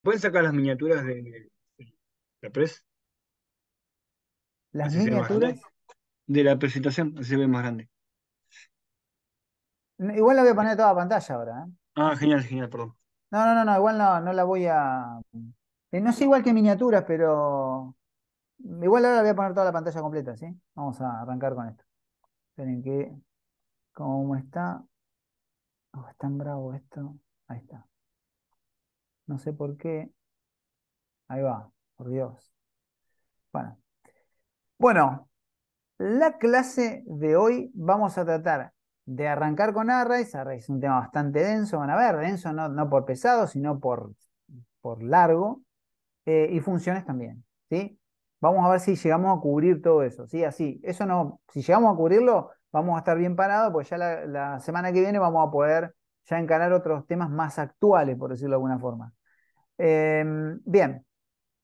¿Pueden sacar las miniaturas de la pres? Las Así se ve más grande. miniaturas, De la presentación, así se ve más grande. igual la voy a poner toda pantalla ahora, ¿eh? Ah, genial, genial, perdón. No, no, no, no, igual no, no la voy a. No es igual que miniaturas, pero igual ahora voy a poner toda la pantalla completa, ¿sí? Vamos a arrancar con esto. Esperen que, ¿cómo está? Oh, es tan bravo esto. Ahí está. No sé por qué. Ahí va, por Dios. Bueno, bueno, la clase de hoy vamos a tratar de arrancar con arrays. Arrays es un tema bastante denso, van a ver, denso no, no por pesado, sino por largo. Y funciones también, ¿sí? Vamos a ver si llegamos a cubrir todo eso, ¿sí? Así, eso no, si llegamos a cubrirlo, vamos a estar bien parados, pues ya la semana que viene vamos a poder ya encarar otros temas más actuales, por decirlo de alguna forma. Bien,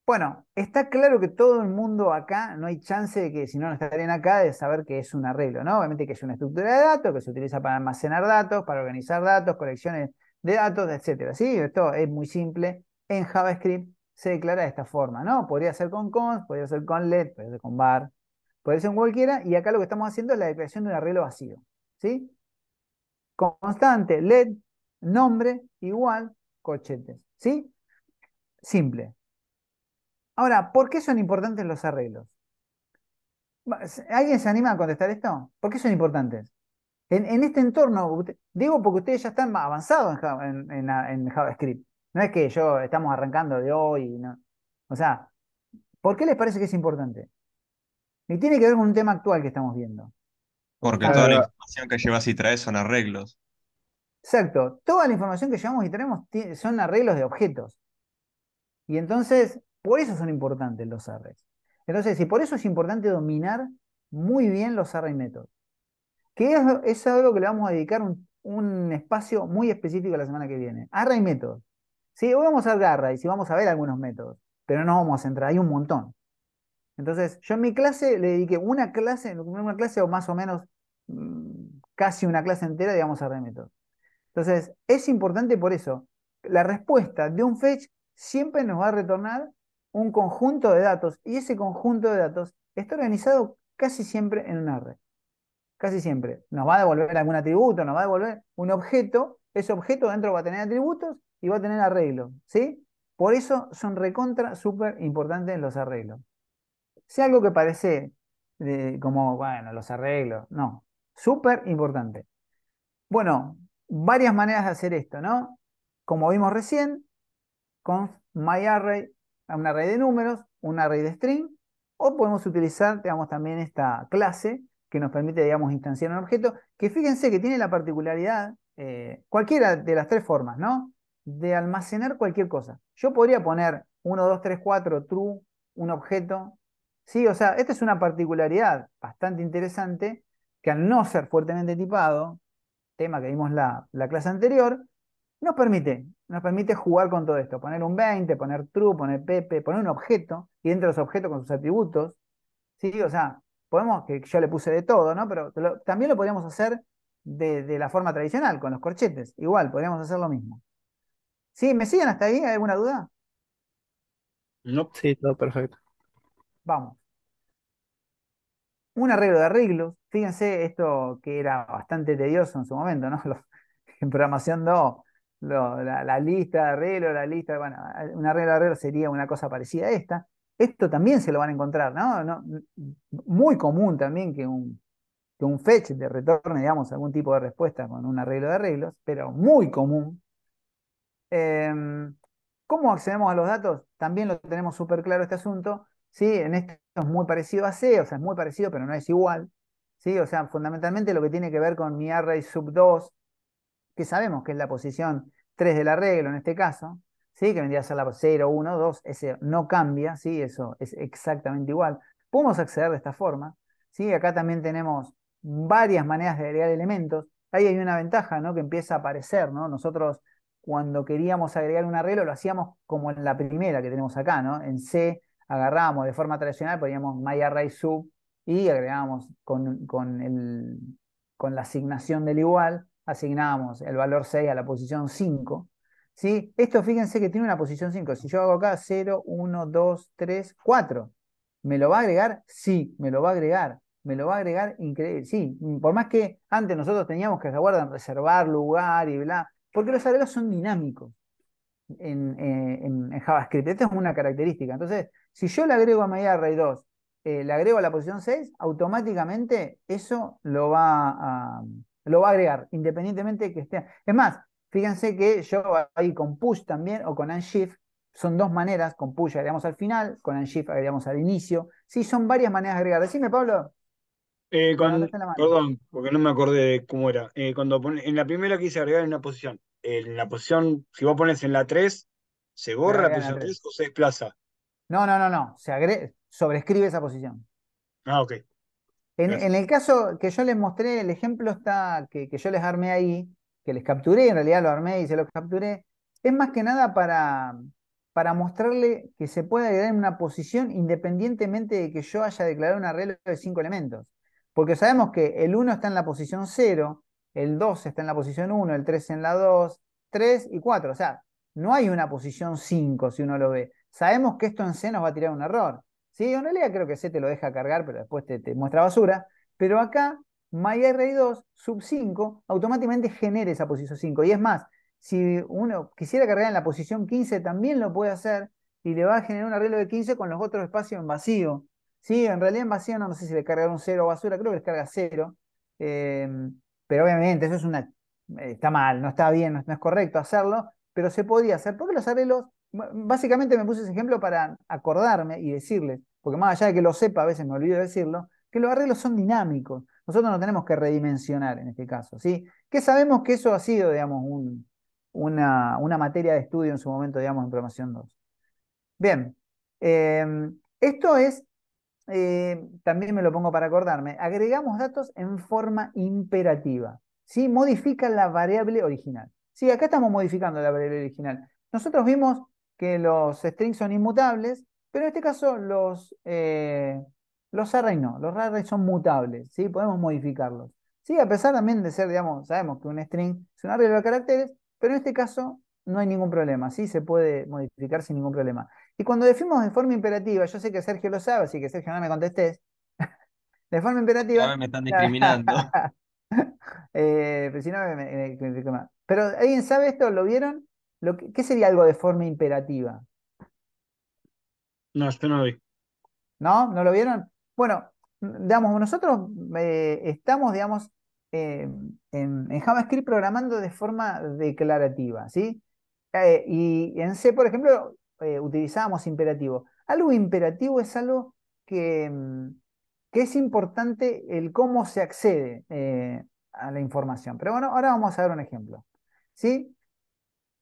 bueno, está claro que todo el mundo acá, no hay chance de que, si no, no estarían acá, de saber que es un arreglo, ¿no? Obviamente que es una estructura de datos que se utiliza para almacenar datos, para organizar datos, colecciones de datos, etcétera. ¿Sí? Esto es muy simple. En JavaScript se declara de esta forma, ¿no? Podría ser con const, podría ser con let, podría ser con var, podría ser con cualquiera, y acá lo que estamos haciendo es la declaración de un arreglo vacío, ¿sí? Constante, let, nombre, igual, corchetes, ¿sí? Simple. Ahora, ¿por qué son importantes los arreglos? ¿Alguien se anima a contestar esto? ¿Por qué son importantes? En este entorno, digo porque ustedes ya están más avanzados en JavaScript. No es que yo estamos arrancando de hoy, no. O sea, ¿por qué les parece que es importante? Y tiene que ver con un tema actual que estamos viendo. Porque toda la También. información que llevas y traes son arreglos. Exacto. Toda la información que llevamos y tenemos son arreglos de objetos. Y entonces, por eso son importantes los arrays. Entonces, y por eso es importante dominar muy bien los array methods. Es algo que le vamos a dedicar un espacio muy específico la semana que viene. Array métodos. Sí, hoy vamos a ver arrays y vamos a ver algunos métodos, pero no vamos a centrar, hay un montón. Entonces, yo en mi clase le dediqué una clase o más o menos casi una clase entera, digamos, a array métodos. Entonces, es importante por eso. La respuesta de un fetch siempre nos va a retornar un conjunto de datos y ese conjunto de datos está organizado casi siempre en un array. Casi siempre. Nos va a devolver algún atributo, nos va a devolver un objeto. Ese objeto dentro va a tener atributos y va a tener arreglos, ¿sí? Por eso son recontra súper importantes los arreglos. Si algo que parece como, bueno, los arreglos, no. Súper importante. Bueno, varias maneras de hacer esto, ¿no? Como vimos recién, con myArray, un array de números, un array de string, o podemos utilizar, digamos, también esta clase que nos permite, digamos, instanciar un objeto, que fíjense que tiene la particularidad, cualquiera de las tres formas, ¿no? De almacenar cualquier cosa. Yo podría poner 1, 2, 3, 4, true, un objeto, ¿sí? O sea, esta es una particularidad bastante interesante que al no ser fuertemente tipado, tema que vimos la clase anterior, nos permite jugar con todo esto, poner un 20, poner true, poner pepe, poner un objeto, y dentro de los objetos con sus atributos, ¿sí? O sea, podemos, que yo le puse de todo, ¿no? Pero también lo podríamos hacer de la forma tradicional, con los corchetes, igual, podríamos hacer lo mismo. ¿Sí? ¿Me siguen hasta ahí? ¿Hay alguna duda? No. Sí, todo perfecto. Vamos. Un arreglo de arreglos, fíjense esto que era bastante tedioso en su momento, ¿no? En programación 2, la lista de arreglos, la lista, bueno, un arreglo de arreglos sería una cosa parecida a esta. Esto también se lo van a encontrar, ¿no? Muy común también que un fetch te retorne, digamos, algún tipo de respuesta con un arreglo de arreglos, pero muy común. Em, ¿Cómo accedemos a los datos? También lo tenemos súper claro este asunto. ¿Sí? En esto es muy parecido a C, o sea, es muy parecido, pero no es igual. ¿Sí? O sea, fundamentalmente lo que tiene que ver con mi array sub 2, que sabemos que es la posición 3 del arreglo en este caso, ¿sí? Que vendría a ser la 0, 1, 2, ese no cambia, ¿sí? Eso es exactamente igual. Podemos acceder de esta forma, ¿sí? Acá también tenemos varias maneras de agregar elementos. Ahí hay una ventaja, ¿no? Que empieza a aparecer, ¿no? Nosotros cuando queríamos agregar un arreglo lo hacíamos como en la primera que tenemos acá, ¿no? En C agarrábamos de forma tradicional, poníamos myArraySub y agregábamos con la asignación del igual, asignábamos el valor 6 a la posición 5, ¿sí? Esto fíjense que tiene una posición 5. Si yo hago acá 0, 1, 2, 3, 4, ¿me lo va a agregar? Sí, me lo va a agregar. Me lo va a agregar increíble. Sí, por más que antes nosotros teníamos que reservar lugar y bla, porque los arreglos son dinámicos en JavaScript. Esta es una característica. Entonces, si yo le agrego a MyArray2, le agrego a la posición 6, automáticamente eso lo va a agregar, independientemente de que esté. Es más, fíjense que yo ahí con push también o con unshift, son dos maneras, con push agregamos al final, con unshift agregamos al inicio. Sí, son varias maneras de agregar. Decime, Pablo, que levantaste la mano. Perdón, porque no me acordé de cómo era. En la primera quise agregar en una posición. En la posición, si vos pones en la 3, ¿se Se borra la agrega en la posición 3. 3 o se desplaza? No, no, no, no. Sobrescribe esa posición. Ah, ok, En gracias. el caso que yo les mostré, el ejemplo está que yo les armé ahí, que les capturé, en realidad lo armé y se lo capturé, es más que nada para mostrarle que se puede agregar en una posición independientemente de que yo haya declarado un arreglo de 5 elementos. Porque sabemos que el 1 está en la posición 0, el 2 está en la posición 1, el 3 en la 2, 3 y 4. O sea, no hay una posición 5 si uno lo ve. Sabemos que esto en C nos va a tirar un error. Sí, en realidad creo que C te lo deja cargar, pero después te muestra basura. Pero acá, MyArray2 sub 5 automáticamente genera esa posición 5. Y es más, si uno quisiera cargar en la posición 15, también lo puede hacer y le va a generar un arreglo de 15 con los otros espacios en vacío. Sí, en realidad en vacío no sé si le carga un 0 basura, creo que les carga 0. Eh, pero obviamente eso está mal, no está bien, no es correcto hacerlo, pero se podría hacer. Porque los arreglos, básicamente me puse ese ejemplo para acordarme y decirles, porque más allá de que lo sepa, a veces me olvido de decirlo, que los arreglos son dinámicos. Nosotros no tenemos que redimensionar en este caso, ¿sí? Que sabemos que eso ha sido, digamos, una materia de estudio en su momento, digamos, en programación 2. Bien, esto es, también me lo pongo para acordarme, agregamos datos en forma imperativa, ¿sí? Modifica la variable original. Sí, acá estamos modificando la variable original. Nosotros vimos que los strings son inmutables, pero en este caso los arrays no, los arrays son mutables, ¿sí? Podemos modificarlos. Sí, a pesar también de ser, digamos, sabemos que un string es un array de caracteres, pero en este caso no hay ningún problema, ¿sí? Se puede modificar sin ningún problema. Y cuando decimos de forma imperativa, yo sé que Sergio lo sabe, así que Sergio no me contestes, de forma Otra vez imperativa, me están discriminando. pero si no Pero ¿alguien sabe esto? ¿Lo vieron? ¿Qué sería algo de forma imperativa? No, yo no lo vi. ¿No? ¿No lo vieron? Bueno, digamos, nosotros estamos, digamos, en JavaScript programando de forma declarativa, ¿sí? Y en C, por ejemplo, utilizábamos imperativo. Algo imperativo es algo que es importante el cómo se accede a la información. Pero bueno, ahora vamos a ver un ejemplo. ¿Sí?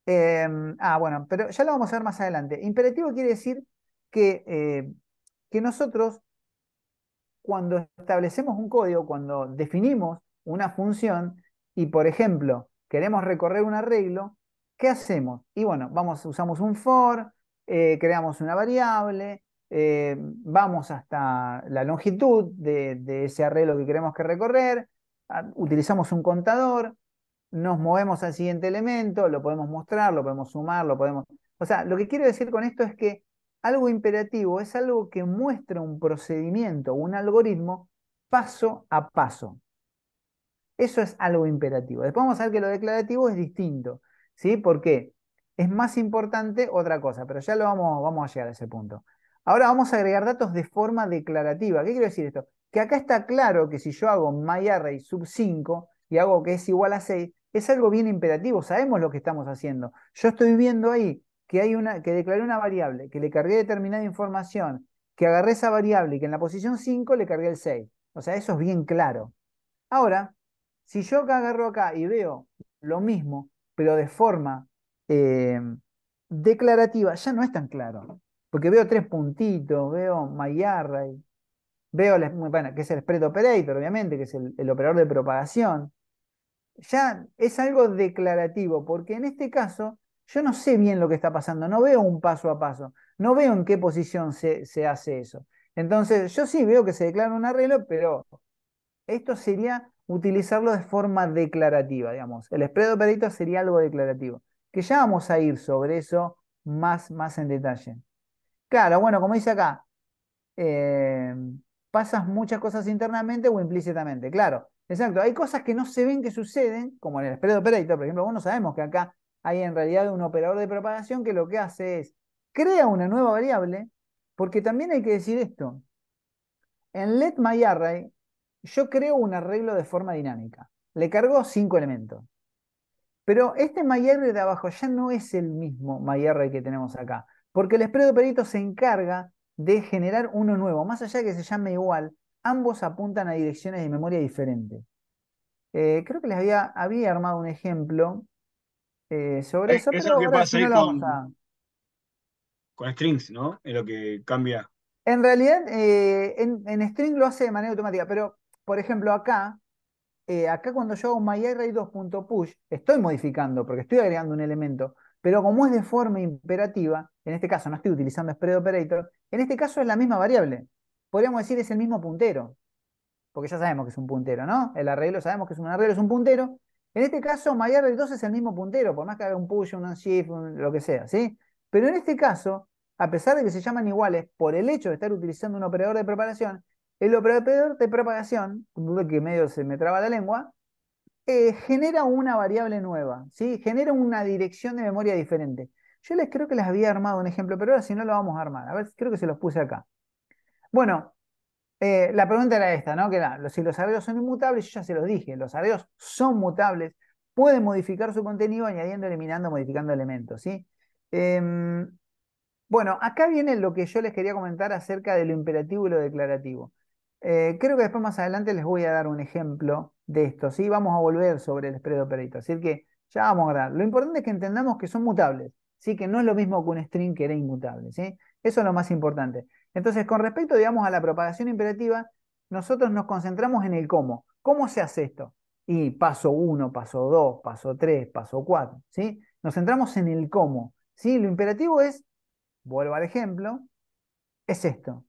Bueno, pero ya lo vamos a ver más adelante. Imperativo quiere decir que nosotros cuando establecemos un código, cuando definimos una función y, por ejemplo, queremos recorrer un arreglo, ¿qué hacemos? Y bueno, usamos un for, creamos una variable, vamos hasta la longitud de ese arreglo que queremos que recorrer, utilizamos un contador, nos movemos al siguiente elemento, lo podemos mostrar, lo podemos sumar, lo podemos... O sea, lo que quiero decir con esto es que algo imperativo es algo que muestra un procedimiento, un algoritmo, paso a paso. Eso es algo imperativo. Después vamos a ver que lo declarativo es distinto, ¿sí? Porque es más importante otra cosa, pero ya vamos a llegar a ese punto. Ahora vamos a agregar datos de forma declarativa. ¿Qué quiero decir esto? Que acá está claro que si yo hago myArray sub 5 y hago que es igual a 6, es algo bien imperativo, sabemos lo que estamos haciendo. Yo estoy viendo ahí que declaré una variable, que le cargué determinada información, que agarré esa variable y que en la posición 5 le cargué el 6. O sea, eso es bien claro. Ahora, si yo acá agarro acá y veo lo mismo, pero de forma eh, declarativa, ya no es tan claro. Porque veo tres puntitos, veo myArray, veo bueno, que es el spread operator, obviamente, que es el operador de propagación. Ya es algo declarativo, porque en este caso yo no sé bien lo que está pasando, no veo un paso a paso, no veo en qué posición se hace eso. Entonces, yo sí veo que se declara un arreglo, pero esto sería utilizarlo de forma declarativa, digamos. El spread operator sería algo declarativo. que ya vamos a ir sobre eso más en detalle. Claro, bueno, como dice acá, eh, pasas muchas cosas internamente o implícitamente. Claro, exacto. Hay cosas que no se ven que suceden, como en el spread operator, por ejemplo, vos no sabemos que acá hay en realidad un operador de propagación que lo que hace es crea una nueva variable, porque también hay que decir esto. En letMyArray yo creo un arreglo de forma dinámica. Le cargo 5 elementos. Pero este MyArray de abajo ya no es el mismo MyArray que tenemos acá, porque el spread operator se encarga de generar uno nuevo. Más allá de que se llame igual, ambos apuntan a direcciones de memoria diferentes. Creo que les había armado un ejemplo sobre eso, Eso es pero lo que ahora pasa si no ahí lo vamos a... con strings, ¿no? Es lo que cambia. En realidad, en string lo hace de manera automática, pero por ejemplo acá cuando yo hago myArray2.push, estoy modificando porque estoy agregando un elemento, pero como es de forma imperativa, en este caso no estoy utilizando spread operator, en este caso es la misma variable. Podríamos decir es el mismo puntero, porque ya sabemos que es un puntero, ¿no? El arreglo, sabemos que es un arreglo, es un puntero. En este caso, myArray2 es el mismo puntero, por más que haga un push, un unshift, lo que sea, ¿sí? Pero en este caso, a pesar de que se llaman iguales, por el hecho de estar utilizando un operador de propagación, el operador de propagación, que medio se me traba la lengua, genera una variable nueva, ¿sí? Genera una dirección de memoria diferente. Yo les creo que les había armado un ejemplo, pero ahora si no lo vamos a armar. A ver, creo que se los puse acá. Bueno, la pregunta era esta, ¿no? Que era, si los arreglos son inmutables, yo ya se los dije, los arreglos son mutables, pueden modificar su contenido añadiendo, eliminando, modificando elementos, ¿sí? Em, bueno, acá viene lo que yo les quería comentar acerca de lo imperativo y lo declarativo. Creo que después más adelante les voy a dar un ejemplo de esto, ¿sí? Vamos a volver sobre el spread operator, así que ya vamos a ver. Lo importante es que entendamos que son mutables, ¿sí? Que no es lo mismo que un string que era inmutable, ¿sí? Eso es lo más importante. Entonces, con respecto, digamos, a la propagación imperativa, nosotros nos concentramos en el cómo. ¿Cómo se hace esto? Y paso 1, paso 2, paso 3, paso 4, ¿sí? Nos centramos en el cómo, ¿sí? Lo imperativo es, vuelvo al ejemplo, es esto.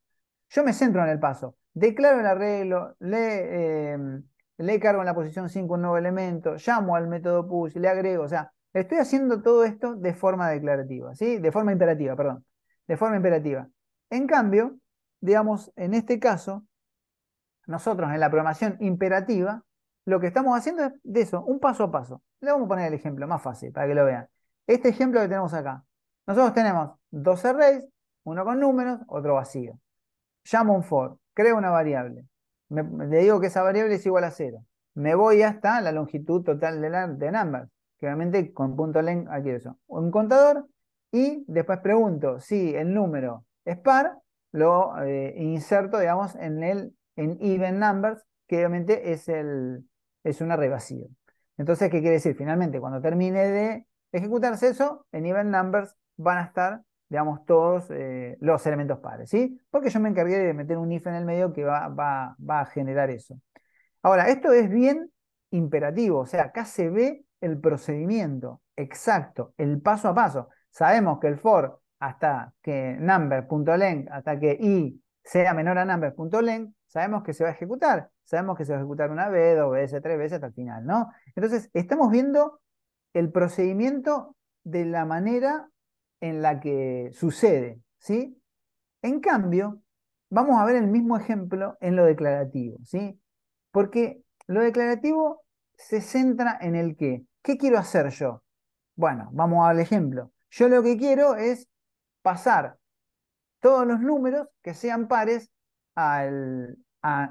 Yo me centro en el paso. Declaro el arreglo, le cargo en la posición 5 un nuevo elemento, llamo al método push, le agrego, o sea, estoy haciendo todo esto de forma declarativa, ¿sí? De forma imperativa, perdón. De forma imperativa. En cambio, digamos, en este caso, nosotros en la programación imperativa, lo que estamos haciendo es de eso, un paso a paso. Le vamos a poner el ejemplo más fácil para que lo vean. Este ejemplo que tenemos acá. Nosotros tenemos dos arrays, uno con números, otro vacío. Llamo un for, creo una variable. Le digo que esa variable es igual a 0. Me voy hasta la longitud total de number, que obviamente con punto len aquí eso. Un contador y después pregunto si el número es par, lo inserto, digamos, en even numbers, que obviamente es un array vacío. Entonces, ¿qué quiere decir? Finalmente, cuando termine de ejecutarse eso, en even numbers van a estar, digamos, todos los elementos pares, ¿sí? Porque yo me encargué de meter un if en el medio que va a generar eso. Ahora, esto es bien imperativo, o sea, acá se ve el procedimiento exacto, el paso a paso. Sabemos que el for hasta que number.length, hasta que i sea menor a number.length, sabemos que se va a ejecutar. Sabemos que se va a ejecutar una vez, dos veces, tres veces hasta el final, ¿no? Entonces, estamos viendo el procedimiento de la manera en la que sucede, ¿sí? En cambio, vamos a ver el mismo ejemplo en lo declarativo, ¿sí? Porque lo declarativo se centra en el qué. ¿Qué quiero hacer yo? Bueno, vamos al ejemplo. Yo lo que quiero es pasar todos los números que sean pares a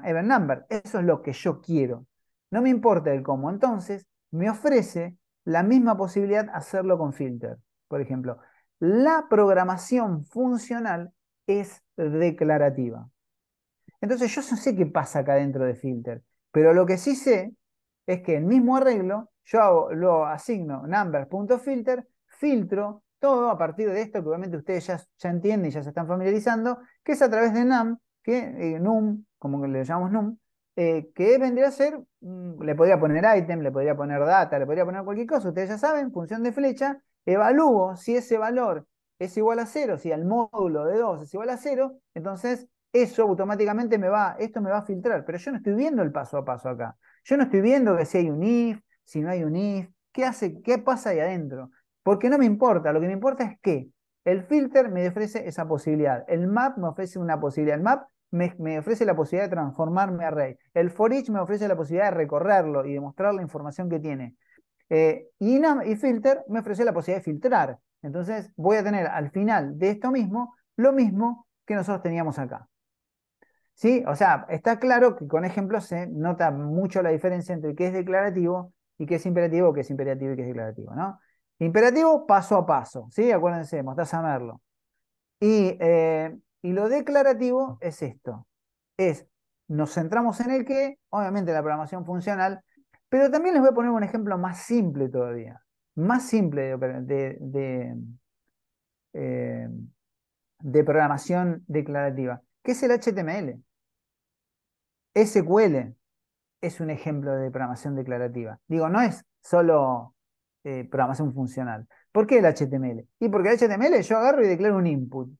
even number. Eso es lo que yo quiero. No me importa el cómo. Entonces, me ofrece la misma posibilidad hacerlo con filter. Por ejemplo, la programación funcional es declarativa. Entonces, yo no sé qué pasa acá dentro de filter, pero lo que sí sé es que el mismo arreglo, lo asigno numbers.filter, filtro todo a partir de esto que obviamente ustedes ya entienden y ya se están familiarizando, que es a través de num, num, como que le llamamos num, que vendría a ser, le podría poner item, le podría poner data, le podría poner cualquier cosa, ustedes ya saben, función de flecha, evalúo si ese valor es igual a 0, si el módulo de 2 es igual a 0, entonces eso automáticamente esto me va a filtrar, pero yo no estoy viendo el paso a paso acá. Yo no estoy viendo que si hay un if, si no hay un if, qué pasa ahí adentro. Porque no me importa, lo que me importa es que el filter me ofrece esa posibilidad, el map me ofrece una posibilidad, el map me ofrece la posibilidad de transformarme a array, el for each me ofrece la posibilidad de recorrerlo y de mostrar la información que tiene. Y filter me ofrece la posibilidad de filtrar. Entonces voy a tener al final de esto mismo lo mismo que nosotros teníamos acá. ¿Sí? O sea, está claro que con ejemplos se nota mucho la diferencia entre qué es declarativo y qué es imperativo, qué es imperativo y qué es declarativo, ¿no? Imperativo, paso a paso, ¿sí? Acuérdense, Mostaza-Merlo. Y lo declarativo es esto. Nos centramos en el qué, obviamente la programación funcional, pero también les voy a poner un ejemplo más simple todavía. Más simple eh, de programación declarativa, que es el HTML. SQL es un ejemplo de programación declarativa. Digo, no es solo programación funcional. ¿Por qué el HTML? Y porque el HTML yo agarro y declaro un input.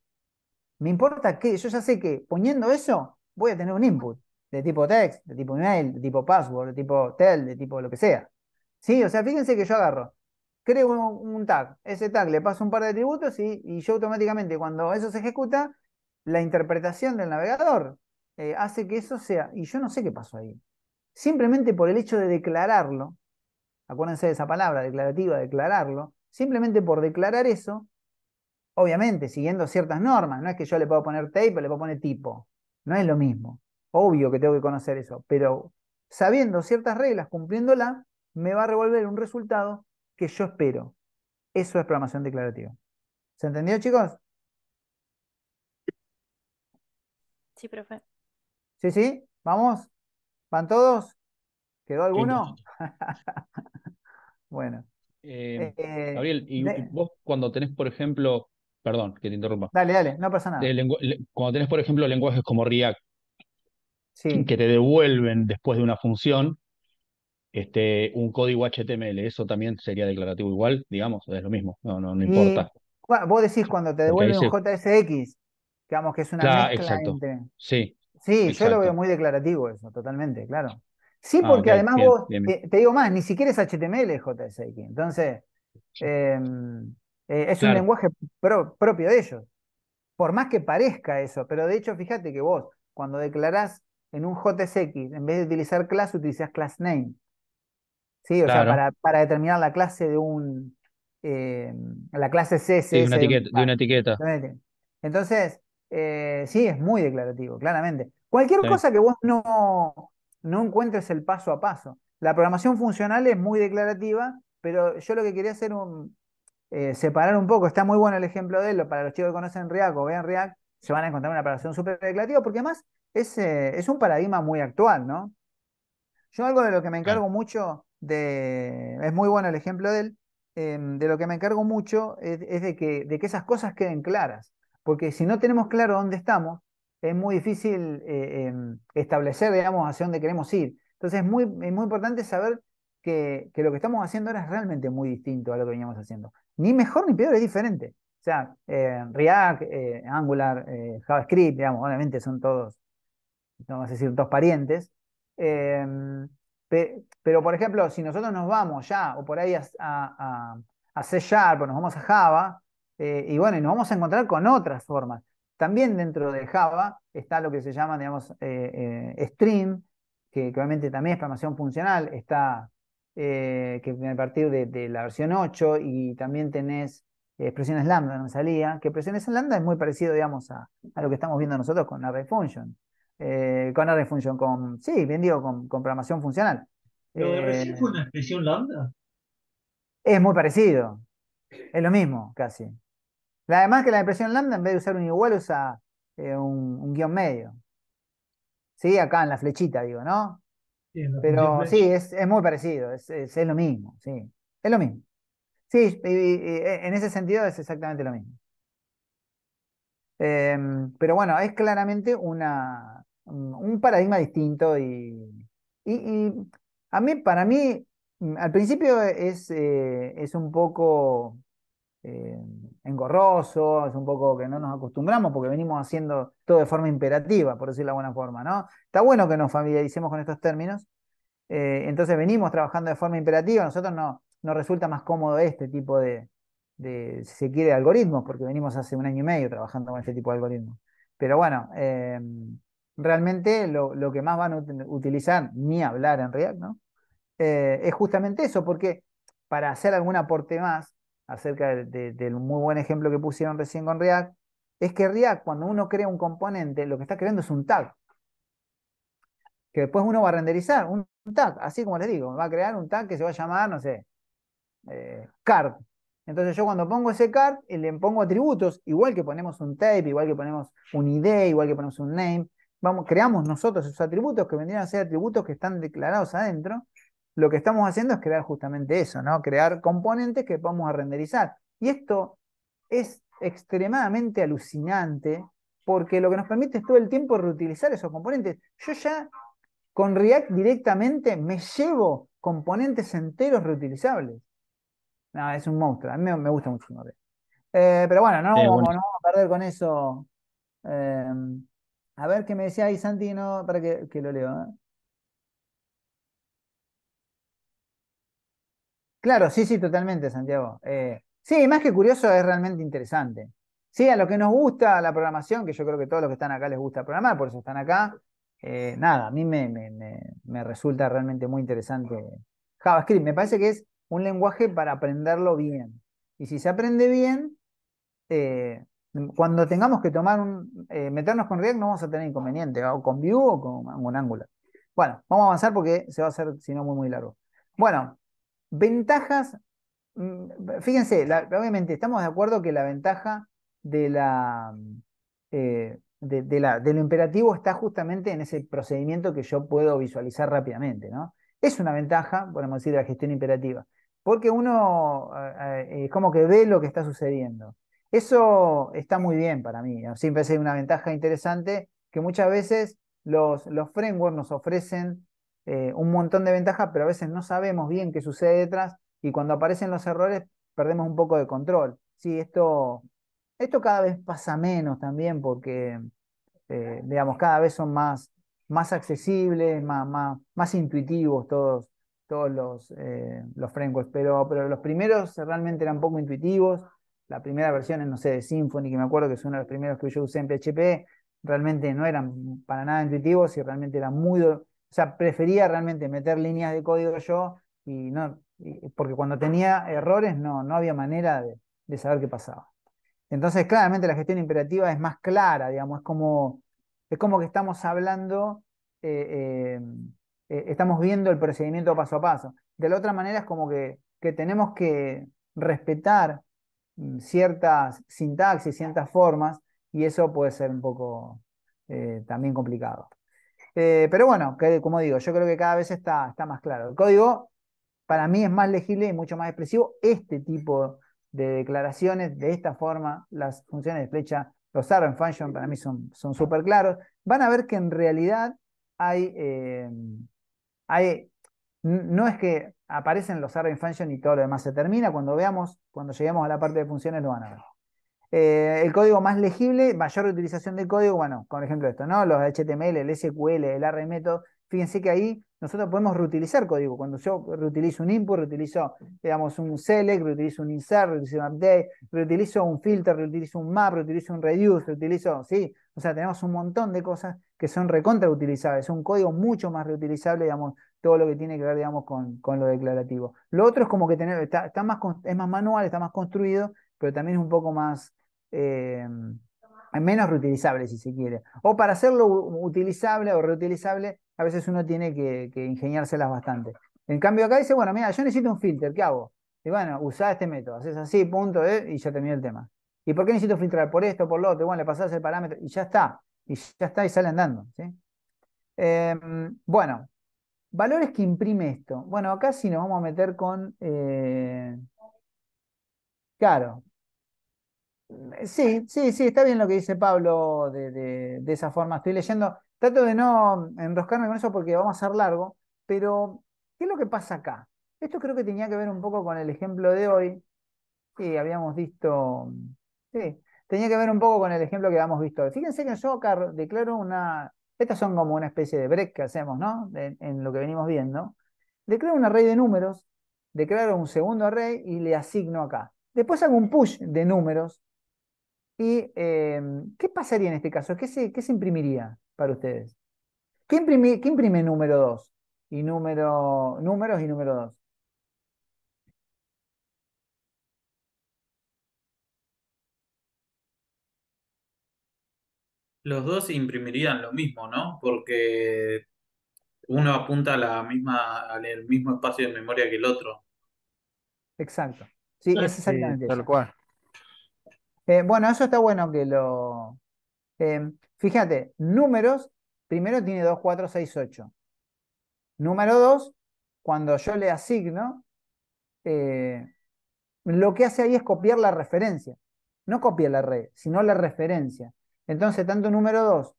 Me importa que yo ya sé que poniendo eso voy a tener un input de tipo text, de tipo email, de tipo password, de tipo tel, de tipo lo que sea. ¿Sí? O sea, fíjense que yo agarro, creo un tag, ese tag le paso un par de atributos y yo automáticamente cuando eso se ejecuta, la interpretación del navegador hace que eso sea, y yo no sé qué pasó ahí. Simplemente por el hecho de declararlo, acuérdense de esa palabra declarativa, declararlo, simplemente por declarar eso, obviamente, siguiendo ciertas normas. No es que yo le puedo poner tape o le puedo poner tipo. No es lo mismo. Obvio que tengo que conocer eso. Pero sabiendo ciertas reglas, cumpliéndola, me va a revolver un resultado que yo espero. Eso es programación declarativa. ¿Se entendió, chicos? Sí, profe. ¿Sí, sí? ¿Vamos? ¿Van todos? ¿Quedó Sí. alguno? Bueno. Eh, eh, Gabriel, y de- vos cuando tenés, por ejemplo, perdón que te interrumpa, dale, dale, no pasa nada. cuando tenés, por ejemplo, lenguajes como React Sí. que te devuelven después de una función un código HTML, eso también sería declarativo igual, digamos, es lo mismo, no Y importa, vos decís cuando te porque ahí devuelven un se... JSX, digamos que es una Claro, mezcla exacto, entre. sí, Sí, yo lo veo exacto. muy declarativo eso, totalmente, claro. Sí, Ah, ok, porque además bien, vos, bien, bien. te digo más, ni siquiera es HTML es JSX. Entonces, eh, es un Claro, lenguaje propio de ellos. Por más que parezca eso, pero de hecho, fíjate que vos, cuando declarás en un JSX, en vez de utilizar class, utilizás class name. ¿Sí? O sea, claro. para determinar la clase de eh, la clase Sí, CSS de un de una tag. etiqueta. Entonces, sí, es muy declarativo, claramente. Cualquier Sí, cosa que vos no encuentres el paso a paso. La programación funcional es muy declarativa, pero yo lo que quería hacer separar un poco. Está muy bueno el ejemplo de él, para los chicos que conocen React o vean React, se van a encontrar una programación súper declarativa, porque además es un paradigma muy actual, ¿no? Yo algo de lo que me claro. encargo mucho es muy bueno el ejemplo de él, de lo que me encargo mucho es de que esas cosas queden claras, porque si no tenemos claro dónde estamos, es muy difícil establecer, digamos, hacia dónde queremos ir. Entonces es muy importante saber que lo que estamos haciendo ahora es realmente muy distinto a lo que veníamos haciendo. Ni mejor ni peor, es diferente. O sea, React, Angular, JavaScript, digamos, obviamente son todos, no vamos a decir dos parientes. Eh, pero, por ejemplo, si nosotros nos vamos ya, o por ahí a C Sharp, o nos vamos a Java, y bueno, y nos vamos a encontrar con otras formas. También dentro de Java está lo que se llama, digamos, Stream, que obviamente también es programación funcional, está que a partir de la versión 8 y también tenés expresiones lambda, no me salía, que expresiones lambda es muy parecido, digamos, a lo que estamos viendo nosotros con Array Function con Array Function, sí, bien digo, con programación funcional. ¿Lo de Eh, recién fue una expresión lambda? es muy parecido, es lo mismo casi. Además que la expresión lambda, en vez de usar un igual, usa un guión medio. Sí, acá en la flechita, digo, ¿no? Sí, en la función Pero sí, flash. es muy parecido, es lo mismo, sí, es lo mismo. Sí, y en ese sentido es exactamente lo mismo. Pero bueno, es claramente un paradigma distinto y para mí, al principio es un poco eh, engorroso, es un poco que no nos acostumbramos porque venimos haciendo todo de forma imperativa, por decirlo de alguna forma, ¿no? Está bueno que nos familiaricemos con estos términos, entonces venimos trabajando de forma imperativa, a nosotros nos resulta más cómodo este tipo si se quiere, de algoritmos, porque venimos hace un año y medio trabajando con este tipo de algoritmos. Pero bueno, realmente lo que más van a utilizar, ni hablar en React, ¿no? Es justamente eso, porque para hacer algún aporte más acerca del muy buen ejemplo que pusieron recién con React, es que React, cuando uno crea un componente, lo que está creando es un tag, que después uno va a renderizar, un tag, así como les digo, va a crear un tag que se va a llamar, no sé, card. Entonces yo cuando pongo ese card, le pongo atributos, igual que ponemos un type, igual que ponemos un ID, igual que ponemos un name, creamos nosotros esos atributos que vendrían a ser atributos que están declarados adentro. Lo que estamos haciendo es crear justamente eso, ¿no? Crear componentes que vamos a renderizar. Y esto es extremadamente alucinante porque lo que nos permite es todo el tiempo reutilizar esos componentes. Yo ya con React directamente me llevo componentes enteros reutilizables. No, es un monstruo. A mí me gusta mucho React. Pero bueno, Bueno, no vamos a perder con eso. Eh, a ver qué me decía ahí Santi, no, para que lo leo. Claro, sí, sí, totalmente, Santiago. Sí, más que curioso, es realmente interesante. Sí, a lo que nos gusta la programación, que yo creo que todos los que están acá les gusta programar, por eso están acá. Nada, a mí me resulta realmente muy interesante JavaScript. Me parece que es un lenguaje para aprenderlo bien. Y si se aprende bien, eh, cuando tengamos que meternos con React no vamos a tener inconveniente, o con Vue o con Angular. Bueno, vamos a avanzar porque se va a hacer, si no, muy, muy largo. Bueno, ventajas. Fíjense, obviamente estamos de acuerdo que la ventaja de de lo imperativo está justamente en ese procedimiento que yo puedo visualizar rápidamente, ¿no? Es una ventaja, podemos decir, de la gestión imperativa, porque uno es como que ve lo que está sucediendo. Eso está muy bien para mí, ¿no? Siempre es una ventaja interesante que muchas veces los frameworks nos ofrecen un montón de ventajas, pero a veces no sabemos bien qué sucede detrás y cuando aparecen los errores perdemos un poco de control. Sí, esto cada vez pasa menos también porque, digamos, cada vez son más accesibles, más intuitivos todos los frameworks, pero los primeros realmente eran poco intuitivos. La primera versión, no sé, de Symfony, que me acuerdo que es uno de los primeros que yo usé en PHP, realmente no eran para nada intuitivos y realmente eran o sea, prefería realmente meter líneas de código yo porque cuando tenía errores no había manera de saber qué pasaba. Entonces, claramente la gestión imperativa es más clara, digamos, es como que estamos hablando, eh, estamos viendo el procedimiento paso a paso. De la otra manera es como que tenemos que respetar ciertas sintaxis, ciertas formas, y eso puede ser un poco también complicado. Pero bueno, como digo, yo creo que cada vez está más claro. El código para mí es más legible y mucho más expresivo. Este tipo de declaraciones, de esta forma, las funciones de flecha, los arrow function para mí son súper claros. Van a ver que en realidad hay, hay no es que aparecen los arrow function y todo lo demás se termina. Cuando lleguemos a la parte de funciones lo van a ver. El código más legible, mayor utilización del código, bueno, por ejemplo esto, ¿no? Los HTML, el SQL, el RMethod, fíjense que ahí nosotros podemos reutilizar código. Cuando yo reutilizo un input, reutilizo, digamos, un select, reutilizo un insert, reutilizo un update, reutilizo un filter, reutilizo un map, reutilizo un reduce, reutilizo, sí, o sea, tenemos un montón de cosas que son recontra utilizables, es un código mucho más reutilizable, digamos, todo lo que tiene que ver, digamos, con lo declarativo. Lo otro es como que es más manual, está más construido, pero también es un poco más eh, menos reutilizable, si se quiere. O para hacerlo utilizable o reutilizable, a veces uno tiene que ingeniárselas bastante. En cambio, acá dice, bueno, mira, yo necesito un filter, ¿qué hago? Y bueno, usá este método, haces así, punto, y ya terminé el tema. ¿Y por qué necesito filtrar? Por esto, por lo otro, bueno, le pasás el parámetro y ya está. Y ya está y sale andando. ¿Sí? Bueno, valores que imprime esto. Bueno, acá sí nos vamos a meter con. Claro, sí, sí, sí, está bien lo que dice Pablo de esa forma. Estoy leyendo, trato de no enroscarme con eso porque vamos a ser largo, pero ¿qué es lo que pasa acá? Esto creo que tenía que ver un poco con el ejemplo de hoy. Sí, habíamos visto, sí, tenía que ver un poco con el ejemplo que habíamos visto hoy. Fíjense que yo acá declaro estas son como una especie de break que hacemos, ¿no? En lo que venimos viendo. Declaro un array de números, declaro un segundo array y le asigno acá. Después hago un push de números. ¿Y qué pasaría en este caso? ¿Qué se imprimiría para ustedes? ¿Qué imprime número 2? Y números y número 2. Los dos imprimirían lo mismo, ¿no? Porque uno apunta a al mismo espacio de memoria que el otro. Exacto. Sí, es Sí, exactamente Tal eso. cual. Bueno, eso está bueno que lo... fíjate, números, primero tiene 2, 4, 6, 8. Número 2, cuando yo le asigno, eh, lo que hace ahí es copiar la referencia. No copia el array, sino la referencia. Entonces, tanto número 2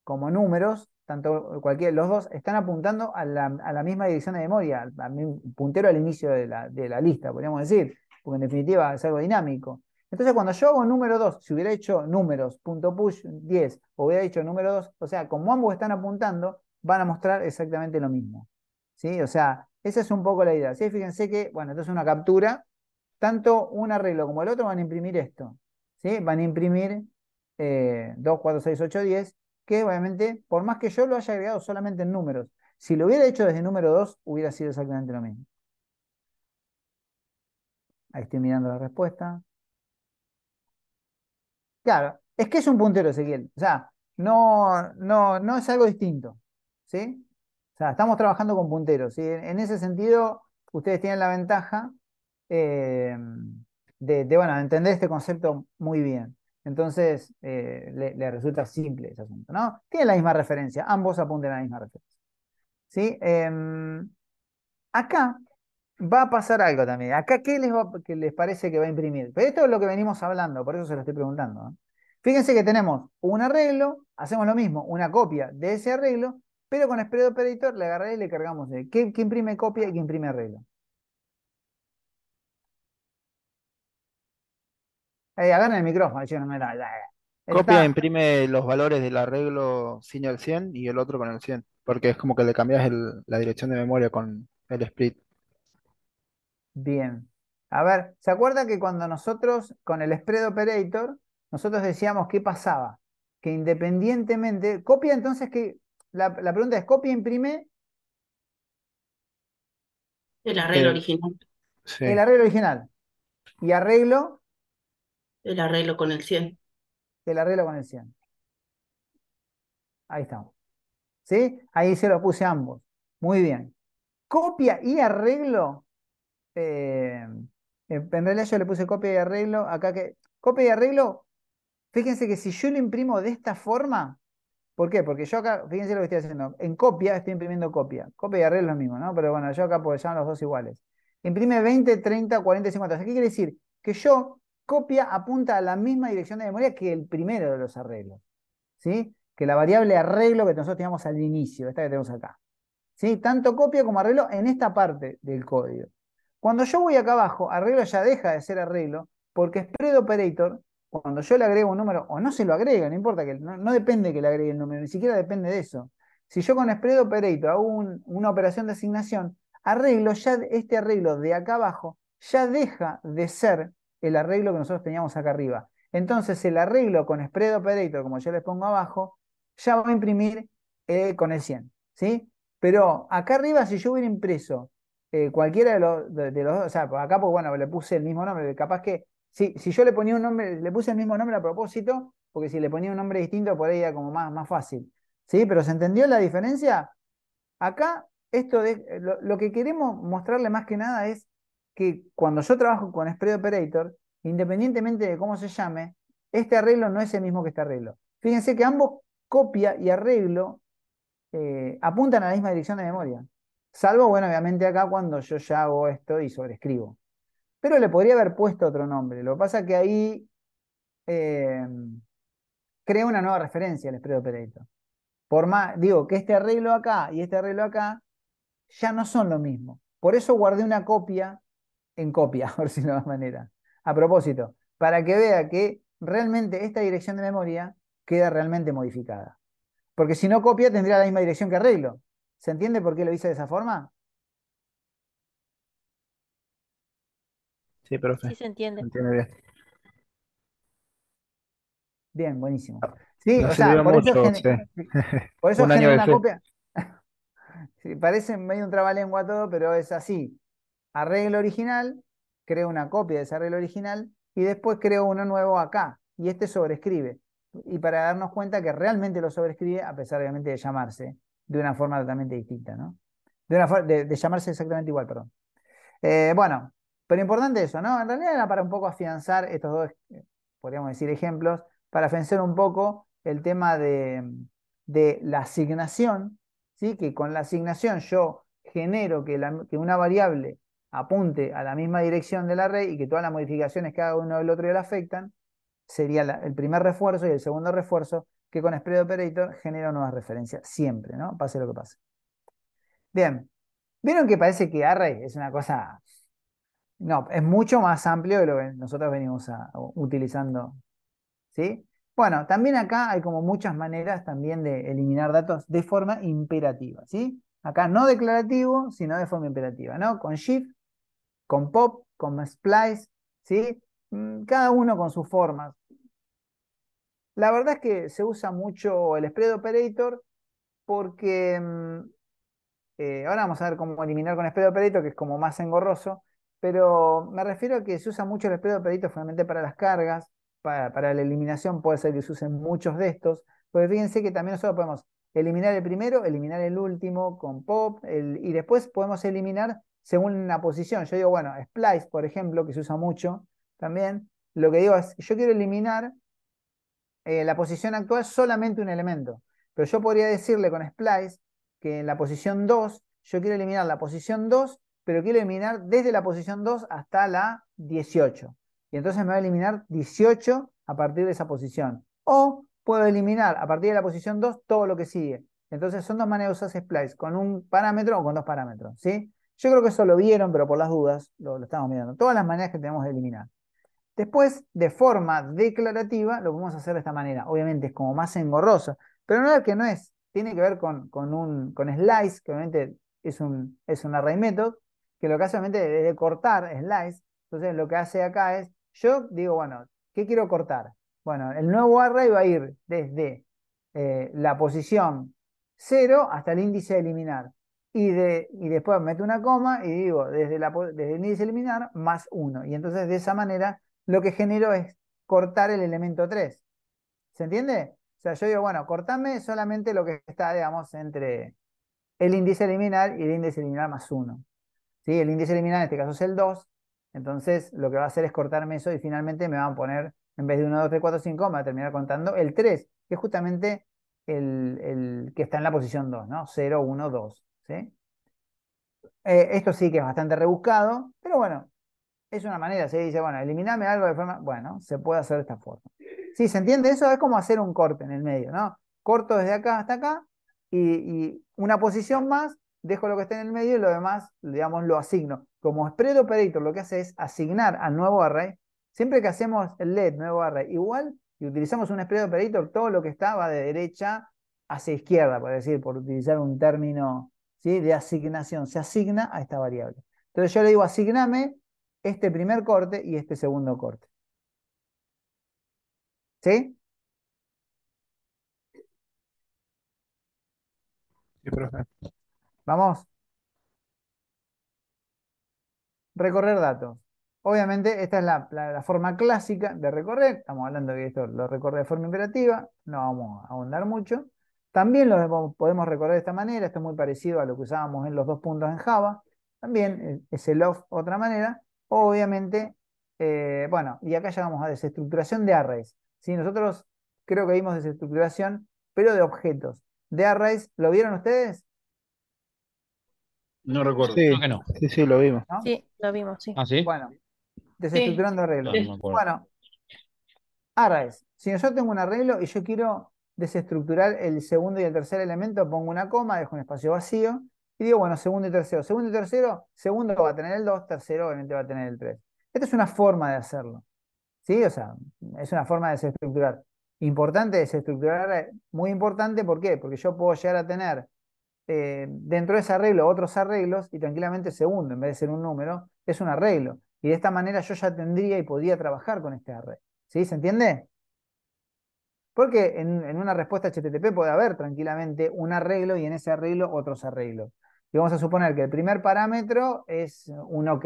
como números, tanto los dos, están apuntando a la misma dirección de memoria, al mismo puntero al inicio de la lista, podríamos decir, porque en definitiva es algo dinámico. Entonces, cuando yo hago número 2, si hubiera hecho números.push 10 o hubiera hecho número 2, o sea, como ambos están apuntando, van a mostrar exactamente lo mismo. ¿Sí? O sea, esa es un poco la idea. ¿Sí? Fíjense que, bueno, entonces una captura, tanto un arreglo como el otro van a imprimir esto. ¿Sí? Van a imprimir 2, 4, 6, 8, 10, que obviamente, por más que yo lo haya agregado solamente en números, si lo hubiera hecho desde número 2, hubiera sido exactamente lo mismo. Ahí estoy mirando la respuesta. Claro, es que es un puntero, Ezequiel. O sea, no es algo distinto. ¿Sí? O sea, estamos trabajando con punteros. ¿Sí? En ese sentido, ustedes tienen la ventaja eh, bueno, de entender este concepto muy bien. Entonces, le resulta simple ese asunto, ¿no? Tienen la misma referencia, ambos apuntan a la misma referencia. ¿Sí? Acá va a pasar algo también. Acá, ¿qué les parece que va a imprimir? Pero esto es lo que venimos hablando, por eso se lo estoy preguntando, ¿no? Fíjense que tenemos un arreglo, hacemos lo mismo, una copia de ese arreglo, pero con Spread Operator le agarré y le cargamos ¿qué imprime copia y qué imprime arreglo? Agarren el micrófono, chicos, no me da. Copia e Está imprime los valores del arreglo sin el 100 y el otro con el 100, porque es como que le cambias la dirección de memoria con el split. bien. A ver, ¿se acuerda que cuando nosotros, con el Spread Operator, nosotros decíamos qué pasaba? Que independientemente, copia entonces que, la pregunta es, ¿copia imprime El arreglo Eh, original, el sí. arreglo original? Y arreglo, el arreglo con el 100. el arreglo con el 100. Ahí estamos. ¿Sí? Ahí se los puse a ambos. Muy bien. Copia y arreglo. En realidad yo le puse copia y arreglo. Acá que. Copia y arreglo. Fíjense que si yo lo imprimo de esta forma. ¿Por qué? Porque yo acá, fíjense lo que estoy haciendo. En copia estoy imprimiendo copia. Copia y arreglo es lo mismo, ¿no? Pero bueno, yo acá pues llaman los dos iguales. Imprime 20, 30, 40, 50. O sea, ¿qué quiere decir? Que yo copia apunta a la misma dirección de memoria que el primero de los arreglos. ¿Sí? Que la variable arreglo que nosotros teníamos al inicio, esta que tenemos acá. ¿Sí? Tanto copia como arreglo en esta parte del código. Cuando yo voy acá abajo, arreglo ya deja de ser arreglo, porque Spread Operator, cuando yo le agrego un número, o no se lo agrega, no importa, que no depende que le agregue el número, ni siquiera depende de eso. Si yo con Spread Operator hago una operación de asignación, este arreglo de acá abajo ya deja de ser el arreglo que nosotros teníamos acá arriba. Entonces el arreglo con Spread Operator, como yo les pongo abajo, ya va a imprimir con el 100. ¿Sí? Pero acá arriba, si yo hubiera impreso cualquiera de los dos, o sea, acá pues bueno, le puse el mismo nombre, capaz que si yo le ponía un nombre, le puse el mismo nombre a propósito, porque si le ponía un nombre distinto por ahí era como más fácil. ¿Sí? Pero ¿se entendió la diferencia? Acá, lo que queremos mostrarle más que nada es que cuando yo trabajo con Spread Operator, independientemente de cómo se llame, este arreglo no es el mismo que este arreglo. Fíjense que ambos copia y arreglo apuntan a la misma dirección de memoria. Salvo, bueno, obviamente acá cuando yo ya hago esto y sobrescribo. Pero le podría haber puesto otro nombre. Lo que pasa es que ahí eh, crea una nueva referencia al Spread Operator. Por más, digo, que este arreglo acá y este arreglo acá ya no son lo mismo. Por eso guardé una copia en copia, por decirlo de alguna manera. A propósito, para que vea que realmente esta dirección de memoria queda realmente modificada. Porque si no copia, tendría la misma dirección que arreglo. ¿Se entiende por qué lo hice de esa forma? Sí, profe, Sí se se entiende. entiende bien. Bien, buenísimo. Sí, Nos o sea, sirvió mucho, sí. por eso Un año generé de una fe. copia. Sí, parece medio un trabalengua todo, pero es así. Arreglo original, creo una copia de ese arreglo original y después creo uno nuevo acá. Y este sobrescribe. Y para darnos cuenta que realmente lo sobrescribe, a pesar obviamente de llamarse de una forma totalmente distinta, ¿no? De llamarse exactamente igual, perdón. Bueno, pero importante eso, ¿no? En realidad era para un poco afianzar estos dos, podríamos decir, ejemplos, para afianzar un poco el tema de la asignación, ¿sí? Que con la asignación yo genero que una variable apunte a la misma dirección del array y que todas las modificaciones que haga uno del otro le afectan, sería el primer refuerzo y el segundo refuerzo, que con Spread Operator genera nuevas referencias, siempre, ¿no? Pase lo que pase. Bien, vieron que parece que array es una cosa. No, es mucho más amplio de lo que nosotros venimos utilizando, ¿sí? Bueno, también acá hay como muchas maneras también de eliminar datos de forma imperativa, ¿sí? Acá no declarativo, sino de forma imperativa, ¿no? Con shift, con pop, con splice, ¿sí? Cada uno con sus formas. La verdad es que se usa mucho el spread operator porque ahora vamos a ver cómo eliminar con Spread Operator, que es como más engorroso, pero me refiero a que se usa mucho el Spread Operator fundamentalmente para las cargas, para la eliminación puede ser que se usen muchos de estos, porque fíjense que también nosotros podemos eliminar el primero, eliminar el último con pop, y después podemos eliminar según una posición. Yo digo, bueno, splice, por ejemplo, que se usa mucho también, lo que digo es, yo quiero eliminar la posición actual es solamente un elemento. Pero yo podría decirle con splice que en la posición 2 yo quiero eliminar la posición 2, pero quiero eliminar desde la posición 2 hasta la 18. Y entonces me va a eliminar 18 a partir de esa posición. O puedo eliminar a partir de la posición 2 todo lo que sigue. Entonces son dos maneras de usar splice, con un parámetro o con dos parámetros, ¿sí? Yo creo que eso lo vieron, pero por las dudas lo estamos mirando. Todas las maneras que tenemos de eliminar. Después, de forma declarativa, lo podemos hacer de esta manera. Obviamente es como más engorroso, pero no es que no es. Tiene que ver con slice, que obviamente es un array method, que lo que hace obviamente es de cortar slice. Entonces lo que hace acá es, yo digo, bueno, ¿qué quiero cortar? Bueno, el nuevo array va a ir desde la posición 0 hasta el índice de eliminar. Y después meto una coma y digo, desde el índice de eliminar más 1. Y entonces de esa manera lo que genero es cortar el elemento 3. ¿Se entiende? O sea, yo digo, bueno, cortame solamente lo que está, digamos, entre el índice eliminar y el índice eliminar más 1. ¿Sí? El índice eliminar en este caso es el 2. Entonces, lo que va a hacer es cortarme eso y finalmente me van a poner, en vez de 1, 2, 3, 4, 5, me va a terminar contando el 3, que es justamente el que está en la posición 2, ¿no? 0, 1, 2. ¿Sí? Esto sí que es bastante rebuscado, pero bueno, es una manera, se dice, bueno, eliminame algo de forma, bueno, se puede hacer de esta forma. Sí, ¿se entiende eso? Es como hacer un corte en el medio, ¿no? Corto desde acá hasta acá y una posición más, dejo lo que está en el medio y lo demás, digamos, lo asigno. Como spread operator lo que hace es asignar al nuevo array, siempre que hacemos el let nuevo array igual y utilizamos un spread operator, todo lo que está va de derecha hacia izquierda, por decir, por utilizar un término, ¿sí? De asignación, se asigna a esta variable. Entonces yo le digo, asigname este primer corte y este segundo corte. ¿Sí? Sí, profe. Vamos. Recorrer datos. Obviamente, esta es la forma clásica de recorrer. Estamos hablando de que esto lo recorre de forma imperativa. No vamos a ahondar mucho. También lo podemos recorrer de esta manera. Esto es muy parecido a lo que usábamos en los dos puntos en Java. También es el of otra manera. Obviamente, bueno, y acá llegamos a desestructuración de arrays. ¿Sí? Nosotros creo que vimos desestructuración, pero de objetos. De arrays, ¿lo vieron ustedes? No recuerdo. Creo Sí, que no. sí, lo vimos. ¿No? Sí, lo vimos, sí. ¿Ah, sí? Bueno, Sí, desestructurando Ah, arreglos. no me sí. acuerdo. Bueno, arrays. Si yo tengo un arreglo y yo quiero desestructurar el segundo y el tercer elemento, pongo una coma, dejo un espacio vacío y digo, bueno, segundo y tercero. Segundo y tercero, segundo va a tener el 2, tercero obviamente va a tener el 3. Esta es una forma de hacerlo. ¿Sí? O sea, es una forma de desestructurar. Importante desestructurar, muy importante, ¿por qué? Porque yo puedo llegar a tener dentro de ese arreglo otros arreglos y tranquilamente segundo, en vez de ser un número, es un arreglo. Y de esta manera yo ya tendría y podría trabajar con este array. ¿Sí? ¿Se entiende? Porque en una respuesta HTTP puede haber tranquilamente un arreglo y en ese arreglo otros arreglos. Y vamos a suponer que el primer parámetro es un OK,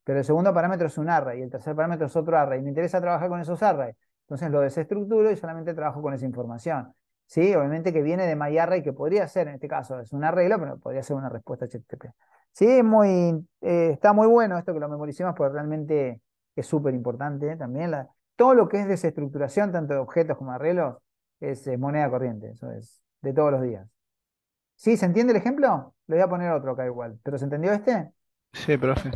pero el segundo parámetro es un array y el tercer parámetro es otro array. Me interesa trabajar con esos arrays. Entonces lo desestructuro y solamente trabajo con esa información. ¿Sí? Obviamente que viene de myArray, que podría ser, en este caso, es un arreglo, pero podría ser una respuesta HTTP. Sí, está muy bueno esto que lo memoricemos porque realmente es súper importante también. Todo lo que es desestructuración, tanto de objetos como de arreglos, es moneda corriente. Eso es de todos los días. ¿Sí? ¿Se entiende el ejemplo? Le voy a poner otro acá igual. ¿Pero se entendió este? Sí, profe.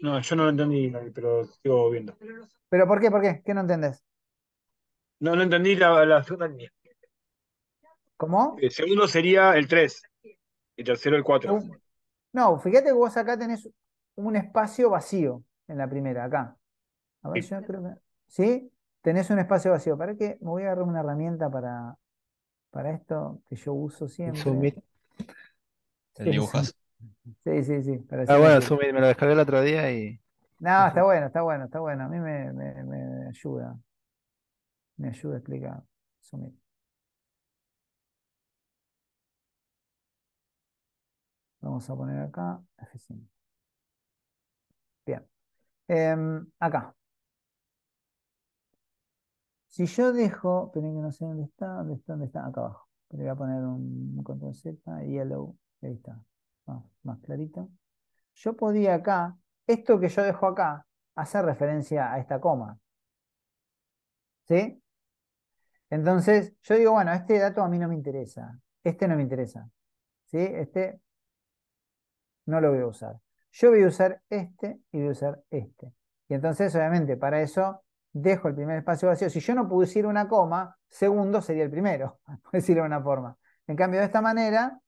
No, yo no lo entendí, pero sigo viendo. ¿Pero por qué? ¿Por qué? ¿Qué no entendés? No, no entendí la segunda línea. ¿Cómo? El segundo sería el 3 y tercero el 4. No, fíjate que vos acá tenés un espacio vacío en la primera, acá. A ver, Sí. yo creo que... ¿Sí? Tenés un espacio vacío. ¿Para qué? Me voy a agarrar una herramienta para esto que yo uso El siempre. Summit. El Sí, dibujas. sí, para Ah, hacer bueno, un el Summit me lo descargué el otro día y No, está bueno, está bueno, está bueno. A mí me ayuda. Me ayuda a explicar. Sumir. Vamos a poner acá F5. Bien. Acá. Si yo dejo, esperen que no sé dónde está, dónde está, acá abajo. Le voy a poner un control Z, yellow, ahí está. Más clarito. Yo podía acá, esto que yo dejo acá, hacer referencia a esta coma. ¿Sí? Entonces, yo digo, bueno, este dato a mí no me interesa. Este no me interesa. ¿Sí? Este no lo voy a usar. Yo voy a usar este y voy a usar este. Y entonces, obviamente, para eso dejo el primer espacio vacío. Si yo no pusiera una coma, segundo sería el primero, por decirlo de una forma. En cambio, de esta manera,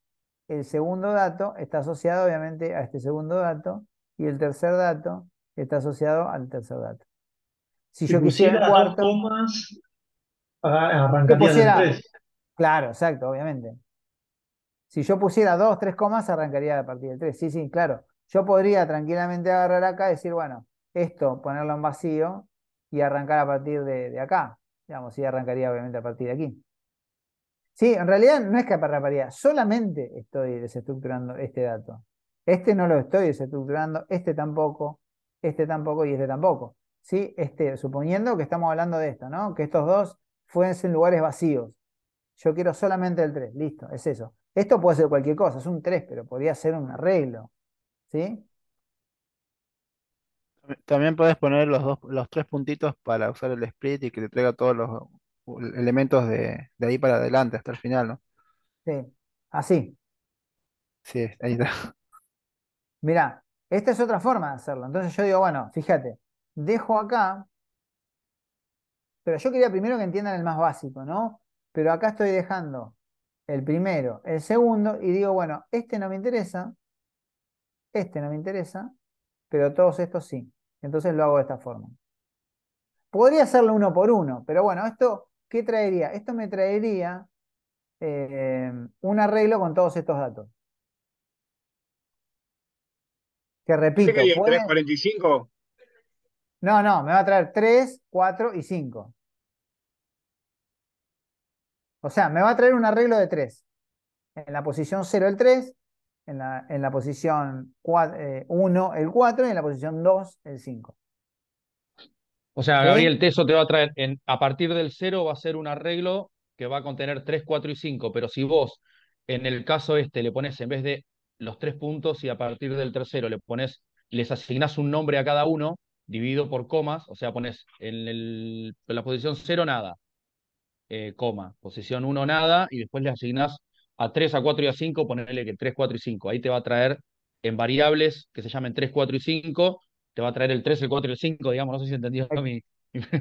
el segundo dato está asociado, obviamente, a este segundo dato y el tercer dato está asociado al tercer dato. Si Si yo quisiera el pusieras dos cuarto, comas, que arrancaría del pusiera, 3. claro, exacto, obviamente. Si yo pusiera dos, tres comas, arrancaría a partir del 3. Sí, sí, claro. Yo podría tranquilamente agarrar acá y decir, bueno, esto, ponerlo en vacío y arrancar a partir de acá. Digamos, y arrancaría obviamente a partir de aquí. Sí, en realidad no es que arrancaría, solamente estoy desestructurando este dato. Este no lo estoy desestructurando, este tampoco y este tampoco. ¿Sí? Suponiendo que estamos hablando de esto, ¿no? Que estos dos fuesen lugares vacíos. Yo quiero solamente el 3, listo, es eso. Esto puede ser cualquier cosa, es un 3, pero podría ser un arreglo. ¿Sí? también puedes poner los tres puntitos para usar el split y que te traiga todos los elementos de ahí para adelante hasta el final, ¿no? Sí. Así. Sí, ahí está. Mirá, esta es otra forma de hacerlo. Entonces yo digo, bueno, fíjate, dejo acá, pero yo quería primero que entiendan el más básico, ¿no? Pero acá estoy dejando el primero, el segundo, y digo, bueno, este no me interesa, pero todos estos sí. Entonces lo hago de esta forma. Podría hacerlo uno por uno, pero bueno, ¿esto qué traería? Esto me traería un arreglo con todos estos datos. Que ¿Ese repito, quería el 345? No, me va a traer 3, 4 y 5. O sea, me va a traer un arreglo de 3. En la posición 0 el 3, en la posición 1 el 4 y en la posición 2 el 5. O sea, ¿Sí? Gabriel, Teso te va a traer, a partir del cero va a ser un arreglo que va a contener 3, 4 y 5, pero si vos, en el caso este, le pones en vez de los 3 puntos y a partir del tercero les asignás un nombre a cada uno, dividido por comas, o sea, pones en la posición cero nada, coma, posición uno nada, y después le asignás a 3, a 4 y a 5, ponerle que 3, 4 y 5. Ahí te va a traer en variables que se llamen 3, 4 y 5, te va a traer el 3, el 4 y el 5, digamos, no sé si entendió mi...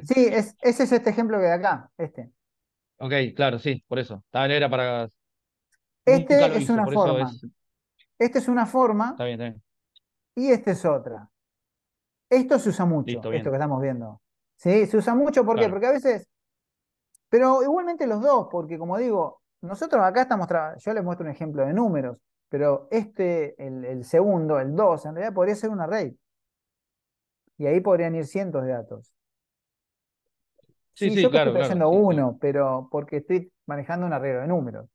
Sí, ese es este ejemplo que de acá, este. Ok, claro, sí, por eso. Tal era para. Nunca lo Este es hice, una por eso forma. es. Este es una forma Está bien, está bien. y este es otra. Esto se usa mucho, Listo, esto bien. que estamos viendo. ¿Sí? Se usa mucho, ¿por qué? Claro. Porque a veces, pero igualmente los dos, porque como digo, nosotros acá estamos, yo les muestro un ejemplo de números, pero el segundo, el 2, en realidad podría ser un array. Y ahí podrían ir cientos de datos. Sí, Sí, sí, yo que estoy claro, trayendo sí, uno, pero porque estoy manejando un arreglo de números.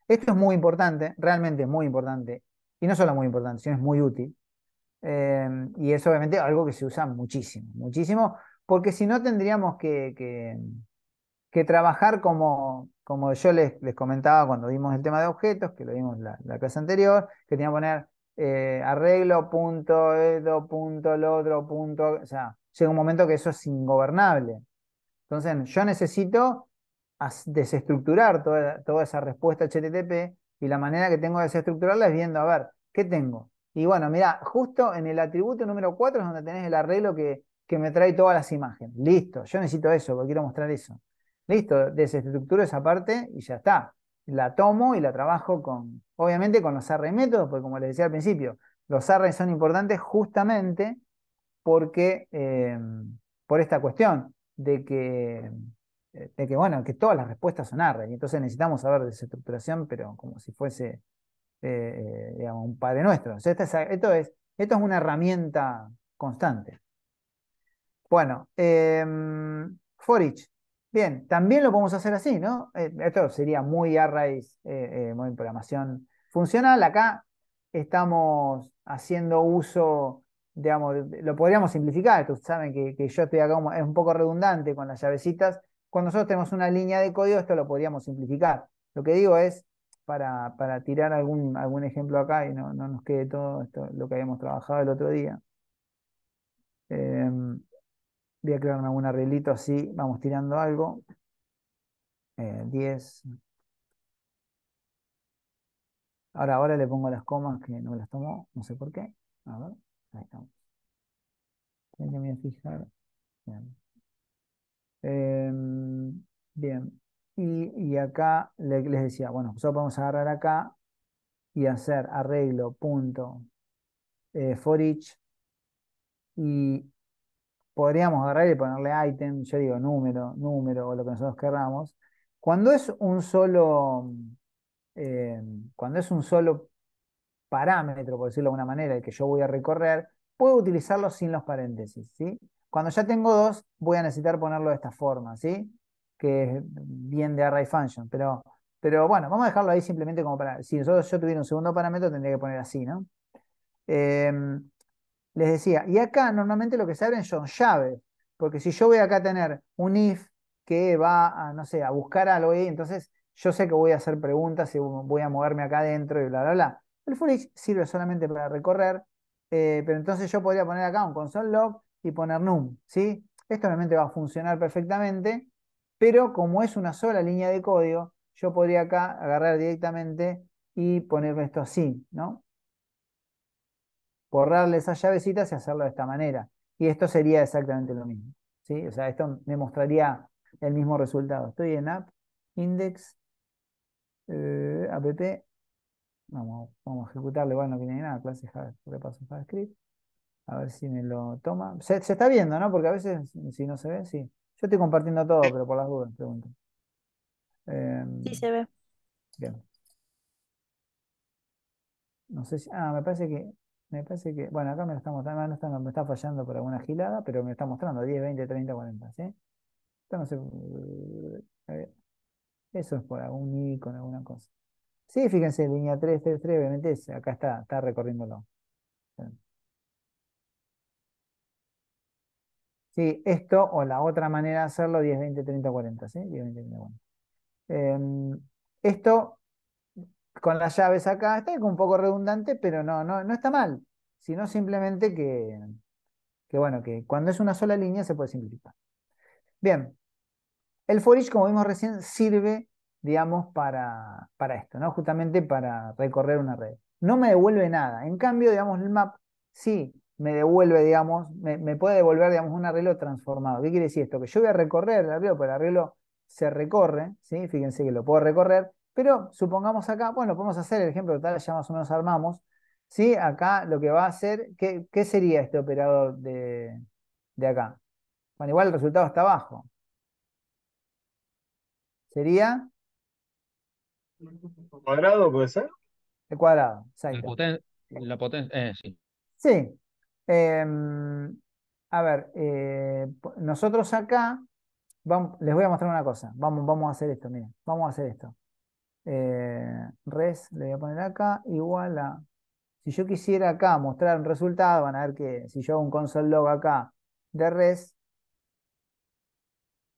Esto es muy importante, realmente es muy importante. Y no solo muy importante, sino es muy útil. Y es obviamente algo que se usa muchísimo, muchísimo, porque si no tendríamos que trabajar como yo les comentaba cuando vimos el tema de objetos, que lo vimos la clase anterior, que tenía que poner arreglo, punto, edo, punto, lo otro, punto. O sea, llega un momento que eso es ingobernable. Entonces, yo necesito desestructurar toda esa respuesta HTTP y la manera que tengo de desestructurarla es viendo, a ver, ¿qué tengo? Y bueno, mira, justo en el atributo número 4 es donde tenés el arreglo que me trae todas las imágenes. Listo, yo necesito eso, porque quiero mostrar eso. Listo, desestructuro esa parte y ya está. La tomo y la trabajo obviamente con los array métodos, porque como les decía al principio, los arrays son importantes justamente porque, por esta cuestión bueno, que todas las respuestas son array. Entonces necesitamos saber desestructuración, pero como si fuese, digamos, un padre nuestro. O sea, esto es una herramienta constante. Bueno, for each. Bien, también lo podemos hacer así, ¿no? Esto sería muy arrays, muy programación funcional. Acá estamos haciendo uso, digamos, lo podríamos simplificar. Ustedes saben que yo estoy acá, es un poco redundante con las llavecitas. Cuando nosotros tenemos una línea de código, esto lo podríamos simplificar. Lo que digo es, para tirar algún ejemplo acá y no nos quede todo esto, lo que habíamos trabajado el otro día. Voy a crear algún arreglito así, vamos tirando algo. 10. Ahora le pongo las comas que no me las tomó, no sé por qué. A ver, ahí estamos. Tienen que me voy a fijar. Bien. Bien. Y acá les decía, bueno, nosotros podemos agarrar acá y hacer arreglo punto for each y podríamos agarrar y ponerle item, yo digo número o lo que nosotros querramos. Cuando es un solo, eh, cuando es un solo parámetro, por decirlo de alguna manera, el que yo voy a recorrer, puedo utilizarlo sin los paréntesis, ¿sí? Cuando ya tengo dos, voy a necesitar ponerlo de esta forma, ¿sí? Que es bien de array function, pero bueno, vamos a dejarlo ahí simplemente como para, si yo tuviera un segundo parámetro, tendría que poner así, ¿no? Em, Les decía, y acá normalmente lo que se abren son llaves, porque si yo voy acá a tener un if que va a, no sé, a buscar algo ahí, entonces yo sé que voy a hacer preguntas y voy a moverme acá adentro y bla, bla, bla. El for each sirve solamente para recorrer, pero entonces yo podría poner acá un console log y poner num, ¿sí? Esto obviamente va a funcionar perfectamente, pero como es una sola línea de código, yo podría acá agarrar directamente y poner esto así, ¿no? Borrarle esas llavecitas y hacerlo de esta manera. Y esto sería exactamente lo mismo, ¿sí? O sea, esto me mostraría el mismo resultado. Estoy en app, index, app, vamos a ejecutarle, igual no tiene nada, clase repaso JavaScript, a ver si me lo toma. Se está viendo, ¿no? Porque a veces, si no se ve, sí. Yo estoy compartiendo todo, pero por las dudas, pregunto. Sí se ve. Bien. No sé si. Me parece que. Bueno, acá me lo está mostrando. Me está fallando por alguna gilada, pero me está mostrando 10, 20, 30, 40. ¿Sí? Esto no sé. Eso es por algún icono, alguna cosa. Sí, fíjense, línea 3, 3, 3, obviamente acá está recorriéndolo. Sí, esto o la otra manera de hacerlo, 10, 20, 30, 40. ¿Sí? 10, 20, 30, 40. Esto con las llaves acá está un poco redundante, pero no está mal. Sino simplemente que bueno, que cuando es una sola línea se puede simplificar. Bien, el for each, como vimos recién, sirve, digamos, para esto, ¿no? Justamente para recorrer una red. No me devuelve nada. En cambio, digamos, el map sí me devuelve, digamos, me puede devolver, digamos, un arreglo transformado. ¿Qué quiere decir esto? Que yo voy a recorrer el arreglo, pero el arreglo se recorre, ¿sí? Fíjense que lo puedo recorrer, pero supongamos acá, bueno, podemos hacer el ejemplo que tal, ya más o menos armamos, ¿sí? Acá lo que va a hacer, ¿qué sería este operador de acá? Bueno, igual el resultado está abajo. Sería ¿Cuadrado puede ser? el cuadrado, La exacto. potencia, sí. Sí, A ver, nosotros acá, les voy a mostrar una cosa. Vamos a hacer esto, miren. Vamos a hacer esto. Res, le voy a poner acá, igual a... Si yo quisiera acá mostrar un resultado, van a ver que si yo hago un console log acá de res,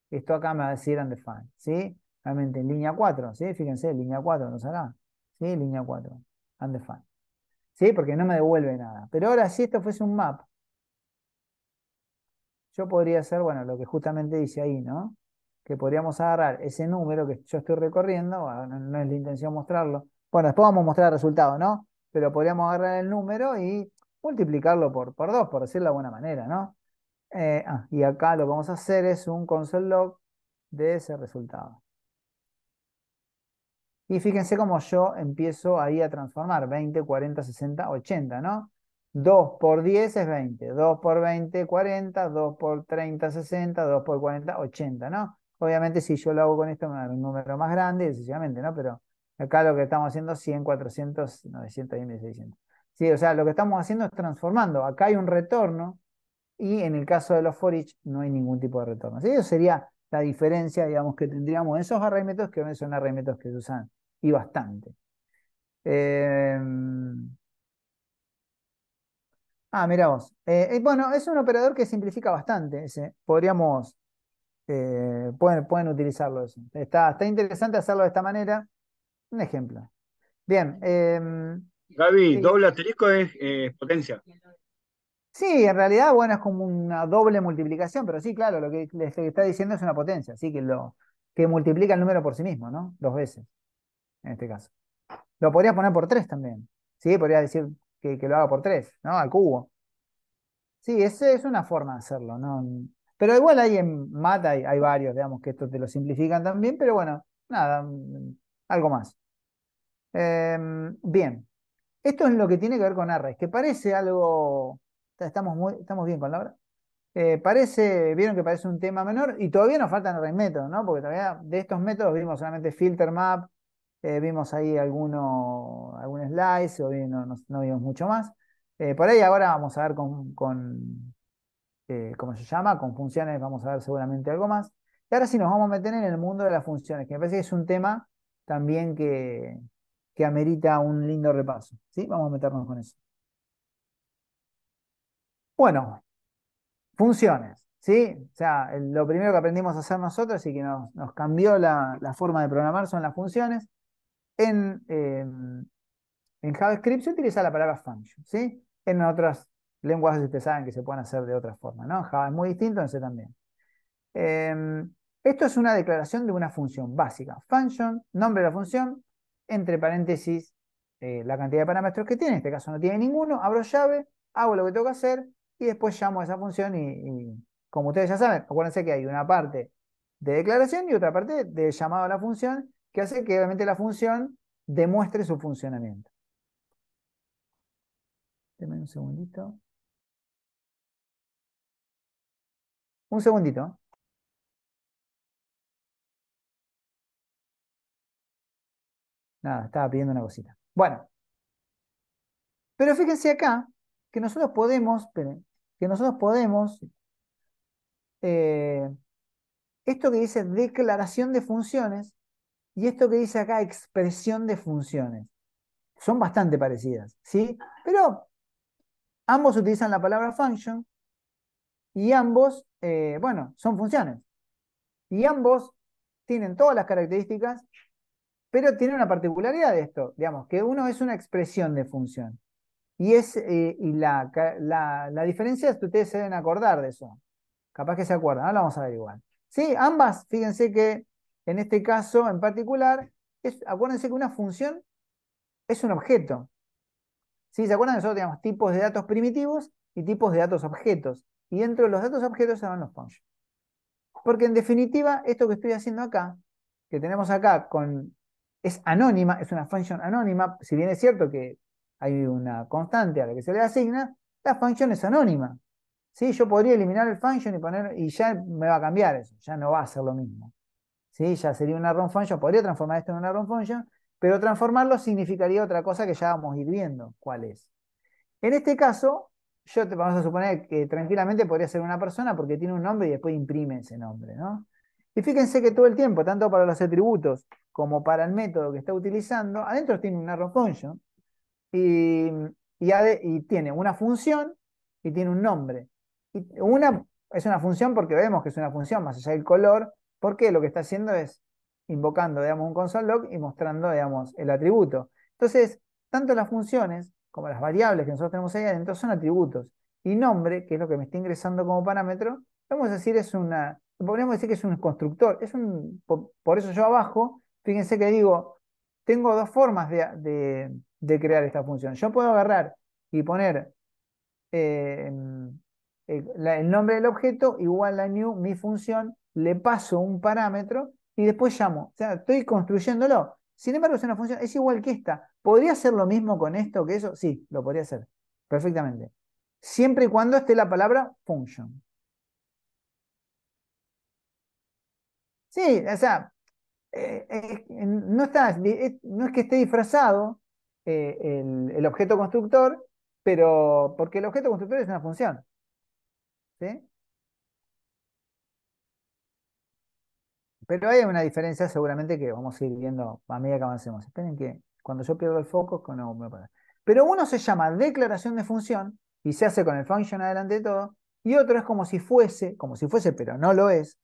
esto acá me va a decir undefined, ¿sí? Realmente en línea 4, ¿sí? Fíjense, línea 4 nos hará, ¿sí? Línea 4, undefined, ¿sí? Porque no me devuelve nada. Pero ahora, si esto fuese un map, yo podría hacer, bueno, lo que justamente dice ahí, ¿no? Que podríamos agarrar ese número que yo estoy recorriendo, bueno, no es la intención mostrarlo. Bueno, después vamos a mostrar el resultado, ¿no? Pero podríamos agarrar el número y multiplicarlo por 2, por decirlo de alguna manera, ¿no? Y acá lo que vamos a hacer es un console log de ese resultado. Y fíjense cómo yo empiezo ahí a transformar 20, 40, 60, 80, ¿no? 2 por 10 es 20, 2 por 20, 40, 2 por 30, 60, 2 por 40, 80, ¿no? Obviamente si yo lo hago con esto me va a dar un número más grande, sencillamente, ¿no? Pero acá lo que estamos haciendo es 100, 400, 900 y 1600. Sí, o sea, lo que estamos haciendo es transformando. Acá hay un retorno y en el caso de los for each no hay ningún tipo de retorno. ¿Sí? Eso sería la diferencia, digamos, que tendríamos en esos array methods, que son array methods que se usan y bastante. Mira vos. Bueno, es un operador que simplifica bastante. Podríamos, pueden utilizarlo eso. Está interesante hacerlo de esta manera. Un ejemplo. Bien. Gaby, doble asterisco es potencia. Sí, en realidad, bueno, es como una doble multiplicación, pero sí, claro, lo que les está diciendo es una potencia, así que multiplica el número por sí mismo, ¿no? 2 veces, en este caso. Lo podría poner por 3 también. Sí, podría decir que lo haga por 3, ¿no? Al cubo. Sí, es una forma de hacerlo, ¿no? Pero igual ahí en MAT hay varios, digamos, que esto te lo simplifican también, pero bueno, nada, algo más. Bien, esto es lo que tiene que ver con arrays, que parece algo... Estamos bien con la hora. Vieron que parece un tema menor y todavía nos faltan array métodos, ¿no? Porque todavía de estos métodos vimos solamente filter map, vimos ahí algún slice, o bien no vimos mucho más. Por ahí ahora vamos a ver ¿cómo se llama? Con funciones vamos a ver seguramente algo más. Y ahora sí nos vamos a meter en el mundo de las funciones, que me parece que es un tema también que amerita un lindo repaso. ¿Sí? Vamos a meternos con eso. Bueno, funciones. ¿Sí? O sea, lo primero que aprendimos a hacer nosotros y que nos cambió la forma de programar son las funciones. En JavaScript se utiliza la palabra function, ¿sí? En otras lenguajes ustedes saben que se pueden hacer de otra forma, ¿no? Java es muy distinto, en C también. Esto es una declaración de una función básica. Function, nombre de la función, entre paréntesis, la cantidad de parámetros que tiene. En este caso no tiene ninguno. Abro llave, hago lo que tengo que hacer y después llamo a esa función y como ustedes ya saben, acuérdense que hay una parte de declaración y otra parte de llamado a la función que hace que obviamente la función demuestre su funcionamiento. Deme un segundito. Un segundito. Nada, estaba pidiendo una cosita. Bueno, pero fíjense acá que nosotros podemos, esperen, que nosotros podemos, eh, esto que dice declaración de funciones y esto que dice acá expresión de funciones, son bastante parecidas, ¿sí? Pero ambos utilizan la palabra function y ambos, bueno, son funciones. Y ambos tienen todas las características, pero tienen una particularidad de esto, digamos, que uno es una expresión de función. Y la diferencia es que ustedes se deben acordar de eso. Capaz que se acuerdan, ahora lo vamos a ver igual. Sí, ambas, fíjense que en este caso en particular, acuérdense que una función es un objeto. ¿Sí? ¿Se acuerdan que nosotros tenemos tipos de datos primitivos y tipos de datos objetos? Y dentro de los datos objetos se llaman los functions. Porque en definitiva, esto que estoy haciendo acá, que tenemos acá es anónima, es una function anónima, si bien es cierto que hay una constante a la que se le asigna, la function es anónima. ¿Sí? Yo podría eliminar el function y ya me va a cambiar eso, ya no va a ser lo mismo. ¿Sí? Ya sería una run function, podría transformar esto en una run function, pero transformarlo significaría otra cosa que ya vamos a ir viendo cuál es. En este caso, vamos a suponer que tranquilamente podría ser una persona porque tiene un nombre y después imprime ese nombre, ¿no? Y fíjense que todo el tiempo, tanto para los atributos como para el método que está utilizando, adentro tiene un arrow function y, y tiene una función y tiene un nombre. Y una es una función porque vemos que es una función más allá del color, porque lo que está haciendo es invocando, digamos, un console.log y mostrando, digamos, el atributo. Entonces, tanto las funciones como las variables que nosotros tenemos ahí adentro son atributos. Y nombre, que es lo que me está ingresando como parámetro, vamos a decir podríamos decir que es un constructor. Por eso yo abajo, fíjense que digo, tengo dos formas de crear esta función. Yo puedo agarrar y poner eh, el nombre del objeto igual a new, mi función, le paso un parámetro y después llamo. O sea, estoy construyéndolo. Sin embargo, es una función, es igual que esta. ¿Podría hacer lo mismo con esto que eso? Sí, lo podría hacer. Perfectamente. Siempre y cuando esté la palabra function. Sí, o sea, no es que esté disfrazado el objeto constructor, pero porque el objeto constructor es una función. ¿Sí? Pero hay una diferencia seguramente que vamos a ir viendo a medida que avancemos. Esperen que cuando yo pierdo el foco, no me para. Pero uno se llama declaración de función y se hace con el function adelante de todo, y otro es como si fuese, pero no lo es,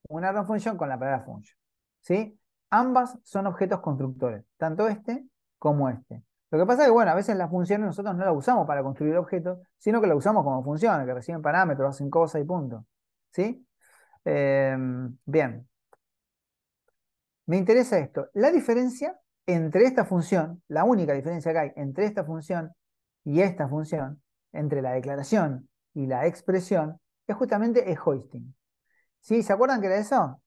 una run function con la palabra function. ¿Sí? Ambas son objetos constructores, tanto este como este. Lo que pasa es que, bueno, a veces las funciones nosotros no las usamos para construir objetos, sino que las usamos como funciones, que reciben parámetros, hacen cosas y punto. ¿Sí? Bien. Me interesa esto. La diferencia entre esta función, la única diferencia que hay entre esta función y esta función, entre la declaración y la expresión, es justamente el hoisting. ¿Sí? ¿Se acuerdan que era eso?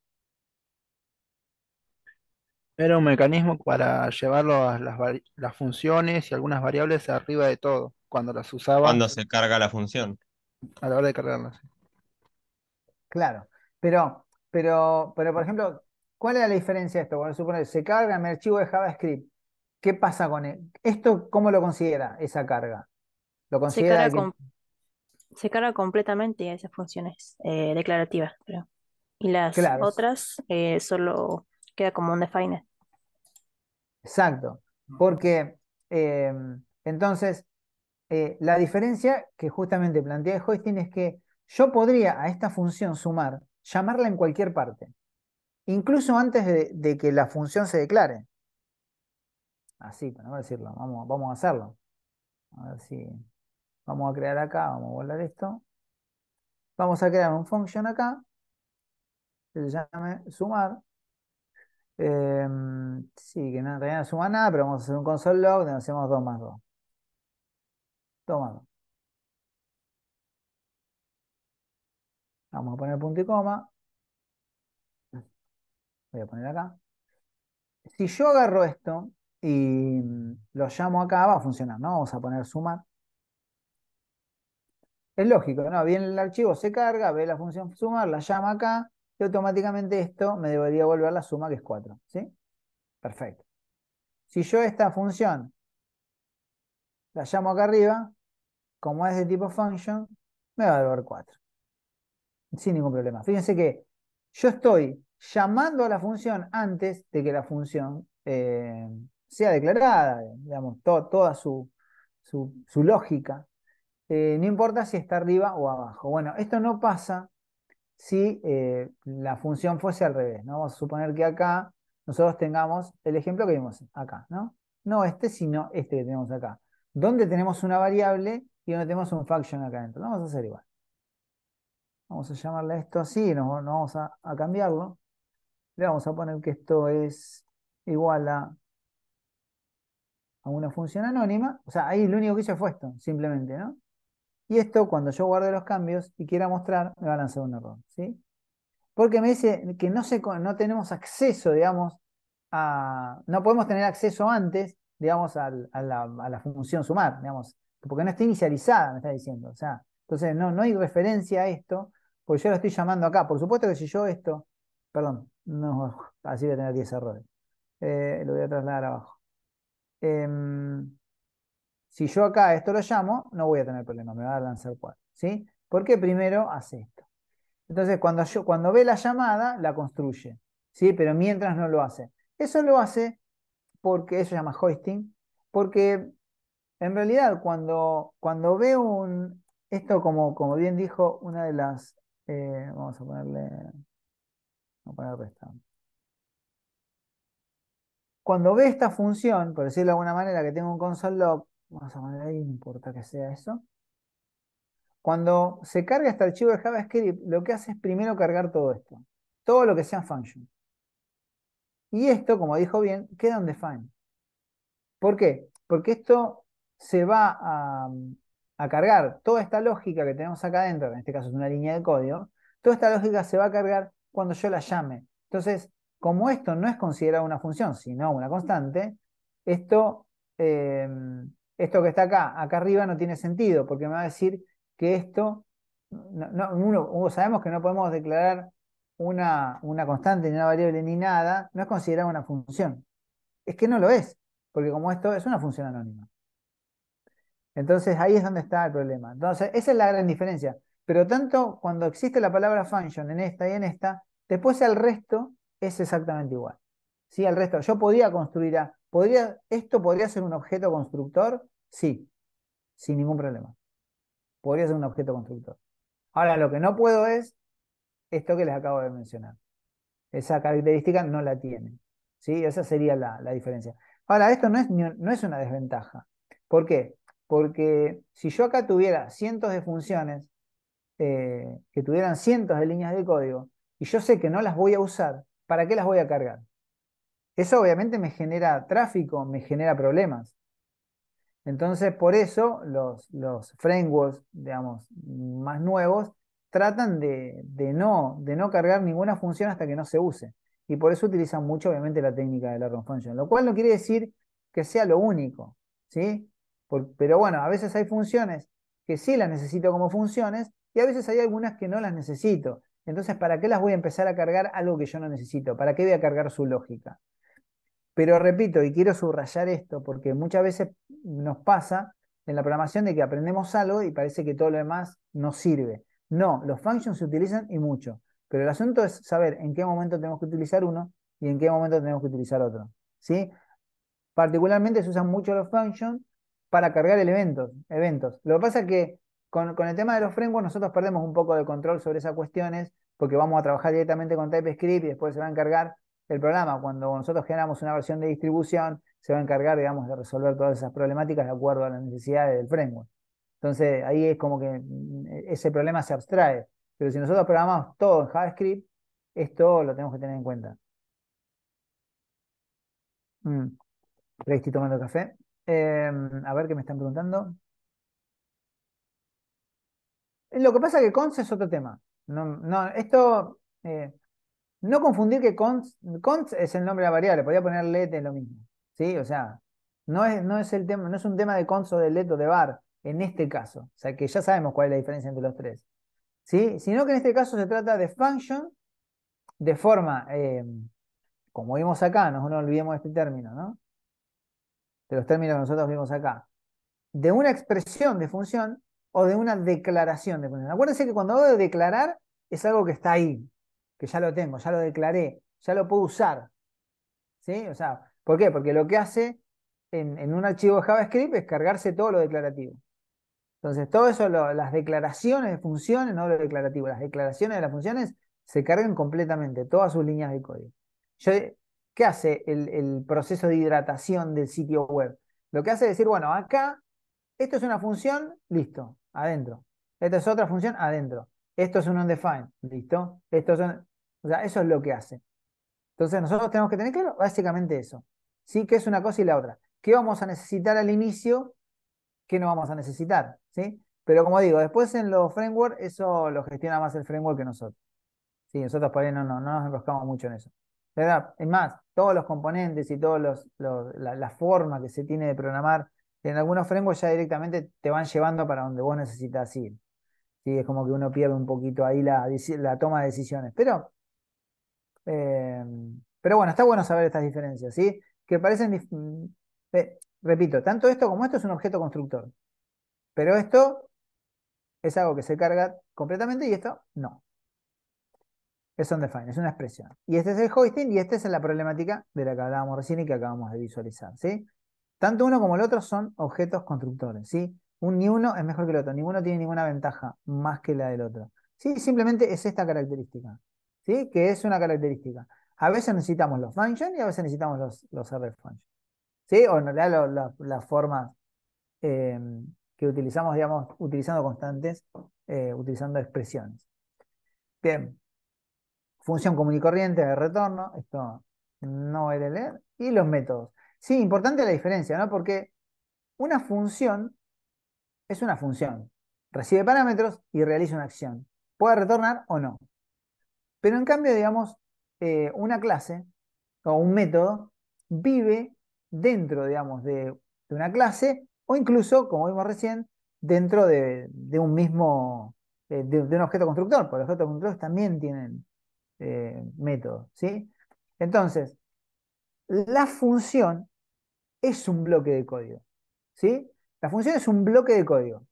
Era un mecanismo para llevarlo a las funciones y algunas variables arriba de todo, cuando las usaba Cuando se carga la función. a la hora de cargarlas. Claro. Por ejemplo, ¿cuál es la diferencia de esto? Bueno, supone que se carga mi archivo de JavaScript. ¿Qué pasa con él? ¿Esto cómo lo considera esa carga? ¿Lo Se considera carga, de que... se carga completamente a esas funciones declarativas, creo. Y las Claro, otras solo queda como un define. exacto. Porque eh, entonces la diferencia que justamente plantea el hoisting es que yo podría a esta función sumar, llamarla en cualquier parte, incluso antes de que la función se declare. Así, para no decirlo, vamos a hacerlo. A ver si vamos a crear acá, vamos a volar esto. Vamos a crear un function acá que se llame sumar. Sí, que no, en realidad no suma nada, pero vamos a hacer un console log donde hacemos 2 más 2. 2 más 2. Vamos a poner punto y coma. Voy a poner acá. Si yo agarro esto y lo llamo acá, va a funcionar, ¿no? Vamos a poner sumar. Es lógico, ¿no? Viene el archivo, se carga, ve la función sumar, la llama acá y automáticamente esto me debería volver la suma que es 4. ¿Sí? Perfecto. Si yo esta función la llamo acá arriba, como es de tipo function, me va a devolver 4. Sin ningún problema. Fíjense que yo estoy llamando a la función antes de que la función sea declarada, digamos, toda su lógica. No importa si está arriba o abajo. Bueno, esto no pasa si la función fuese al revés, ¿no? Vamos a suponer que acá nosotros tengamos el ejemplo que vimos acá, ¿no? No este, sino este que tenemos acá. Donde tenemos una variable y donde tenemos un function acá adentro. Lo vamos a hacer igual. Vamos a llamarle a esto así, no vamos a cambiarlo. Le vamos a poner que esto es igual a una función anónima. O sea, ahí lo único que hice fue esto, simplemente, ¿no? Y esto, cuando yo guarde los cambios y quiera mostrar, me va a lanzar un error, ¿sí? Porque me dice que no tenemos acceso, digamos, no podemos tener acceso antes, digamos, a la función sumar, digamos, porque no está inicializada, me está diciendo. O sea, entonces no hay referencia a esto, porque yo lo estoy llamando acá. Por supuesto que si yo esto, perdón, no, así voy a tener 10 errores. Lo voy a trasladar abajo. si yo acá esto lo llamo, no voy a tener problema, me va a lanzar 4, ¿sí? Porque primero hace esto. Entonces, cuando ve la llamada, la construye, ¿sí? Pero mientras no lo hace. Eso lo hace porque, eso se llama hoisting, porque en realidad cuando ve esto como bien dijo una de las, vamos a poner resta. Cuando ve esta función, por decirlo de alguna manera, que tengo un console log, vamos a poner ahí, no importa que sea eso. Cuando se carga este archivo de JavaScript, lo que hace es primero cargar todo esto, todo lo que sea function. Y esto, como dijo bien, queda undefined. ¿Por qué? Porque esto se va a cargar toda esta lógica que tenemos acá adentro, en este caso es una línea de código, toda esta lógica se va a cargar cuando yo la llame. Entonces, como esto no es considerado una función, sino una constante, esto, eh, esto que está acá arriba no tiene sentido, porque me va a decir que esto, sabemos que no podemos declarar una constante, ni una variable, ni nada, no es considerado una función. Es que no lo es, porque como esto es una función anónima. Entonces ahí es donde está el problema. Entonces, esa es la gran diferencia. Pero tanto cuando existe la palabra function en esta y en esta, después el resto es exactamente igual. ¿Sí? El resto, yo podría construir ¿esto podría ser un objeto constructor? Sí, sin ningún problema. Podría ser un objeto constructor. Ahora, lo que no puedo es esto que les acabo de mencionar. Esa característica no la tiene. ¿Sí? Esa sería la diferencia. Ahora, esto no es una desventaja. ¿Por qué? Porque si yo acá tuviera cientos de funciones que tuvieran cientos de líneas de código y yo sé que no las voy a usar, ¿para qué las voy a cargar? Eso obviamente me genera tráfico, me genera problemas. Entonces, por eso los frameworks, digamos, más nuevos tratan de no cargar ninguna función hasta que no se use. Y por eso utilizan mucho, obviamente, la técnica de la run function, lo cual no quiere decir que sea lo único, ¿sí? Pero bueno, a veces hay funciones que sí las necesito como funciones y a veces hay algunas que no las necesito. Entonces, ¿para qué las voy a empezar a cargar algo que yo no necesito? ¿Para qué voy a cargar su lógica? Pero repito, y quiero subrayar esto, porque muchas veces nos pasa en la programación de que aprendemos algo y parece que todo lo demás nos sirve. No, los functions se utilizan y mucho, pero el asunto es saber en qué momento tenemos que utilizar uno y en qué momento tenemos que utilizar otro. ¿Sí? Particularmente se usan mucho los functions para cargar eventos. Lo que pasa es que con el tema de los frameworks nosotros perdemos un poco de control sobre esas cuestiones porque vamos a trabajar directamente con TypeScript y después se va a encargar el programa. Cuando nosotros generamos una versión de distribución, se va a encargar, digamos, de resolver todas esas problemáticas de acuerdo a las necesidades del framework. Entonces ahí es como que ese problema se abstrae. Pero si nosotros programamos todo en JavaScript, esto lo tenemos que tener en cuenta. Pero ahí estoy tomando café. A ver qué me están preguntando. Lo que pasa es que cons es otro tema. No confundir que cons es el nombre de la variable. Podría poner let, es lo mismo. ¿Sí? O sea, no es el tema, no es un tema de cons o de let o de var en este caso. O sea, que ya sabemos cuál es la diferencia entre los tres. ¿Sí? Sino que en este caso se trata de function de forma, como vimos acá, no nos olvidemos de este término, ¿no? De los términos que nosotros vimos acá. De una expresión de función o de una declaración de función. Acuérdense que cuando hablo de declarar es algo que está ahí, que ya lo tengo, ya lo declaré, ya lo puedo usar. ¿Sí? O sea, ¿por qué? Porque lo que hace en un archivo de JavaScript es cargarse todo lo declarativo. Entonces, todo eso, las declaraciones de funciones, no lo declarativo, las declaraciones de las funciones se cargan completamente, todas sus líneas de código. ¿Qué hace el proceso de hidratación del sitio web? Lo que hace es decir, bueno, acá esto es una función, listo, adentro. Esta es otra función, adentro. Esto es un undefined, listo. O sea, eso es lo que hace. Entonces nosotros tenemos que tener claro básicamente eso. ¿Sí? ¿Qué es una cosa y la otra? ¿Qué vamos a necesitar al inicio? ¿Qué no vamos a necesitar? ¿Sí? Pero como digo, después en los frameworks, eso lo gestiona más el framework que nosotros. Sí, nosotros por ahí no nos enroscamos mucho en eso. ¿Verdad? Es más, todos los componentes y toda la forma que se tiene de programar en algunos frameworks ya directamente te van llevando para donde vos necesitas ir. ¿Sí? Es como que uno pierde un poquito ahí la toma de decisiones. Eh, pero bueno, está bueno saber estas diferencias, ¿sí? Que parecen repito, tanto esto como esto es un objeto constructor. Pero esto es algo que se carga completamente y esto no. Es undefined, es una expresión. Y este es el hoisting y esta es la problemática de la que hablábamos recién y que acabamos de visualizar, ¿sí? Tanto uno como el otro son objetos constructores, ¿sí? Ni uno es mejor que el otro, ninguno tiene ninguna ventaja más que la del otro. ¿Sí? Simplemente es esta característica, ¿sí? Que es una característica. A veces necesitamos los functions y a veces necesitamos los array functions, ¿sí? O en realidad las formas que utilizamos, digamos, utilizando constantes, utilizando expresiones. Bien. Función común y corriente de retorno, esto no voy a leer. Y los métodos. Sí, importante la diferencia, ¿no? Porque una función es una función. Recibe parámetros y realiza una acción. Puede retornar o no. Pero en cambio, digamos, una clase o un método vive dentro, digamos, de una clase o incluso, como vimos recién, dentro de un mismo, de un objeto constructor, porque los objetos constructores también tienen métodos, ¿sí? Entonces, la función es un bloque de código, ¿sí? La función es un bloque de código.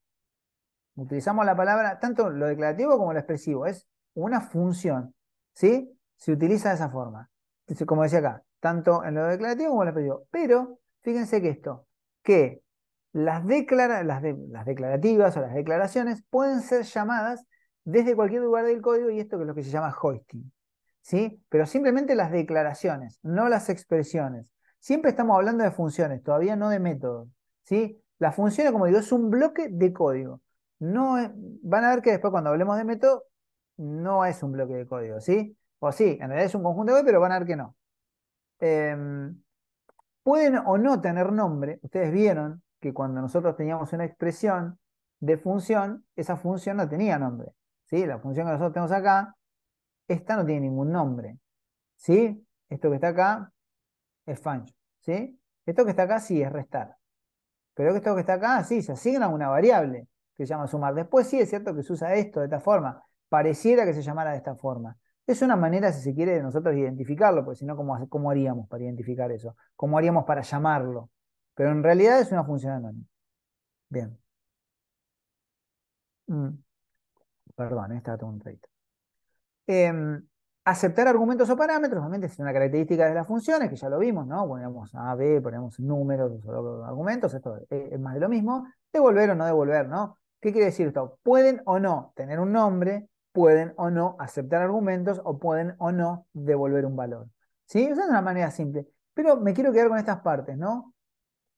Utilizamos la palabra, tanto lo declarativo como lo expresivo, es una función, ¿sí? Se utiliza de esa forma. Entonces, como decía acá, tanto en lo declarativo como en lo expresivo. Pero, fíjense que esto, que las declarativas o las declaraciones pueden ser llamadas desde cualquier lugar del código y esto que es lo que se llama hoisting, ¿sí? Pero simplemente las declaraciones, no las expresiones. Siempre estamos hablando de funciones, todavía no de métodos, ¿sí? La función, como digo, es un bloque de código. No es- Van a ver que después cuando hablemos de método, no es un bloque de código, ¿sí? O sí, en realidad es un conjunto de código, pero van a ver que no. Em, Pueden o no tener nombre. Ustedes vieron que cuando nosotros teníamos una expresión de función, esa función no tenía nombre, ¿sí? La función que nosotros tenemos acá, esta no tiene ningún nombre, ¿sí? Esto que está acá es function, ¿sí? Esto que está acá sí es restar. Pero esto que está acá, sí, se asigna una variable que se llama sumar. Después sí es cierto que se usa esto de esta forma. Pareciera que se llamara de esta forma. Es una manera, si se quiere, de nosotros identificarlo, porque si no, ¿cómo haríamos para identificar eso? ¿Cómo haríamos para llamarlo? Pero en realidad es una función anónima. Bien. Mm, Perdón, está todo un traito. Em, Aceptar argumentos o parámetros, obviamente es una característica de las funciones, que ya lo vimos, ¿no? Ponemos A, B, ponemos números o argumentos, esto es más de lo mismo. Devolver o no devolver, ¿no? ¿Qué quiere decir esto? Pueden o no tener un nombre, pueden o no aceptar argumentos o pueden o no devolver un valor. ¿Sí? Esa es una manera simple. Pero me quiero quedar con estas partes, ¿no?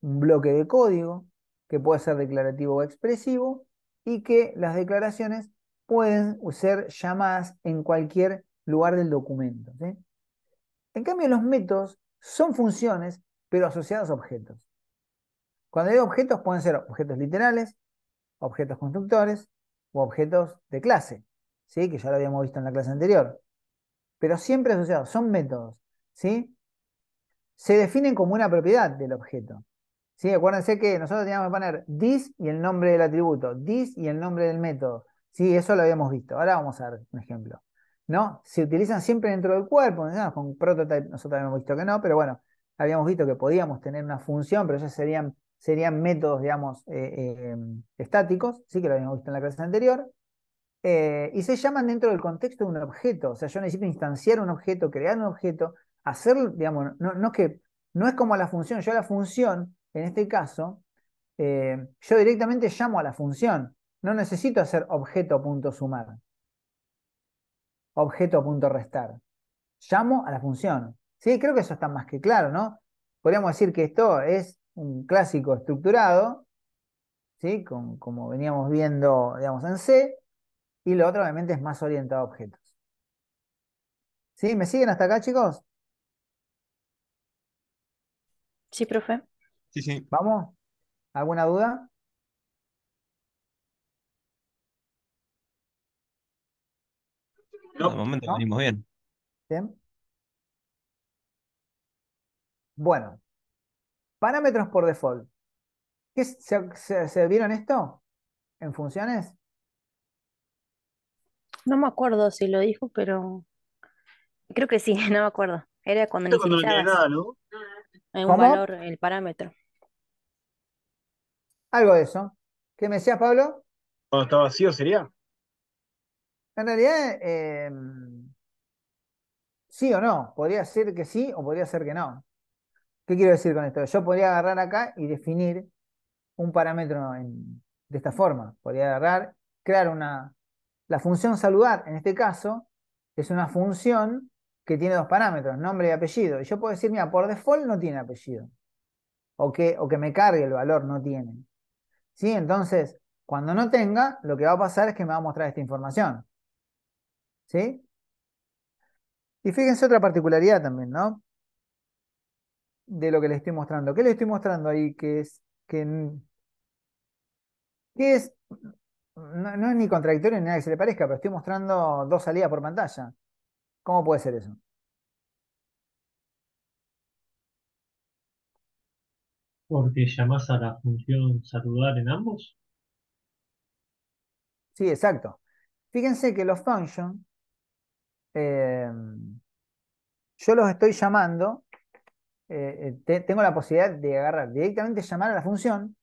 Un bloque de código que puede ser declarativo o expresivo y que las declaraciones pueden ser llamadas en cualquier lugar del documento, ¿sí? En cambio, los métodos son funciones, pero asociadas a objetos. Cuando digo objetos, pueden ser objetos literales, objetos constructores o objetos de clase, ¿sí? Que ya lo habíamos visto en la clase anterior. Pero siempre asociados, son métodos, ¿sí? Se definen como una propiedad del objeto. ¿Sí? Acuérdense que nosotros teníamos que poner this y el nombre del atributo, this y el nombre del método. Sí, eso lo habíamos visto. Ahora vamos a ver un ejemplo. ¿No? Se utilizan siempre dentro del cuerpo. ¿No? Con prototype nosotros habíamos visto que no, pero bueno, habíamos visto que podíamos tener una función, pero ya serían métodos, digamos, estáticos, sí que lo habíamos visto en la clase anterior. Y se llaman dentro del contexto de un objeto. O sea, yo necesito instanciar un objeto, crear un objeto, hacer, digamos, no es como la función. Yo la función, en este caso, yo directamente llamo a la función. No necesito hacer objeto.sumar, objeto.restar. Llamo a la función. Sí, creo que eso está más que claro, ¿no? Podríamos decir que esto es un clásico estructurado, ¿sí? Como veníamos viendo, digamos, en C, y lo otro obviamente es más orientado a objetos. ¿Sí? ¿Me siguen hasta acá, chicos? Sí, profe. Sí, sí. ¿Vamos? ¿Alguna duda? De momento ¿No? venimos bien. Bien. Bueno, parámetros por default. ¿Se vieron esto en funciones? No me acuerdo si lo dijo, pero creo que sí, no me acuerdo. Era cuando Esto cuando no tiene inicializabas nada, ¿no? un ¿Cómo? valor, el parámetro. Algo de eso. ¿Qué me decías, Pablo? Cuando está vacío sería. En realidad, sí o no. Podría ser que sí o podría ser que no. ¿Qué quiero decir con esto? Yo podría agarrar acá y definir un parámetro de esta forma. Podría agarrar, crear la función saludar, en este caso, es una función que tiene dos parámetros, nombre y apellido. Y yo puedo decir, mira, por default no tiene apellido. O que me cargue el valor, no tiene. ¿Sí? Entonces, cuando no tenga, lo que va a pasar es que me va a mostrar esta información. ¿Sí? Y fíjense otra particularidad también, ¿no? De lo que les estoy mostrando. ¿Qué les estoy mostrando ahí? Que es, no es ni contradictorio ni nada que se le parezca, pero estoy mostrando dos salidas por pantalla. ¿Cómo puede ser eso? Porque llamás a la función saludar en ambos. Sí, exacto. Fíjense que los functions, eh, yo los estoy llamando, tengo la posibilidad de agarrar directamente llamar a la función,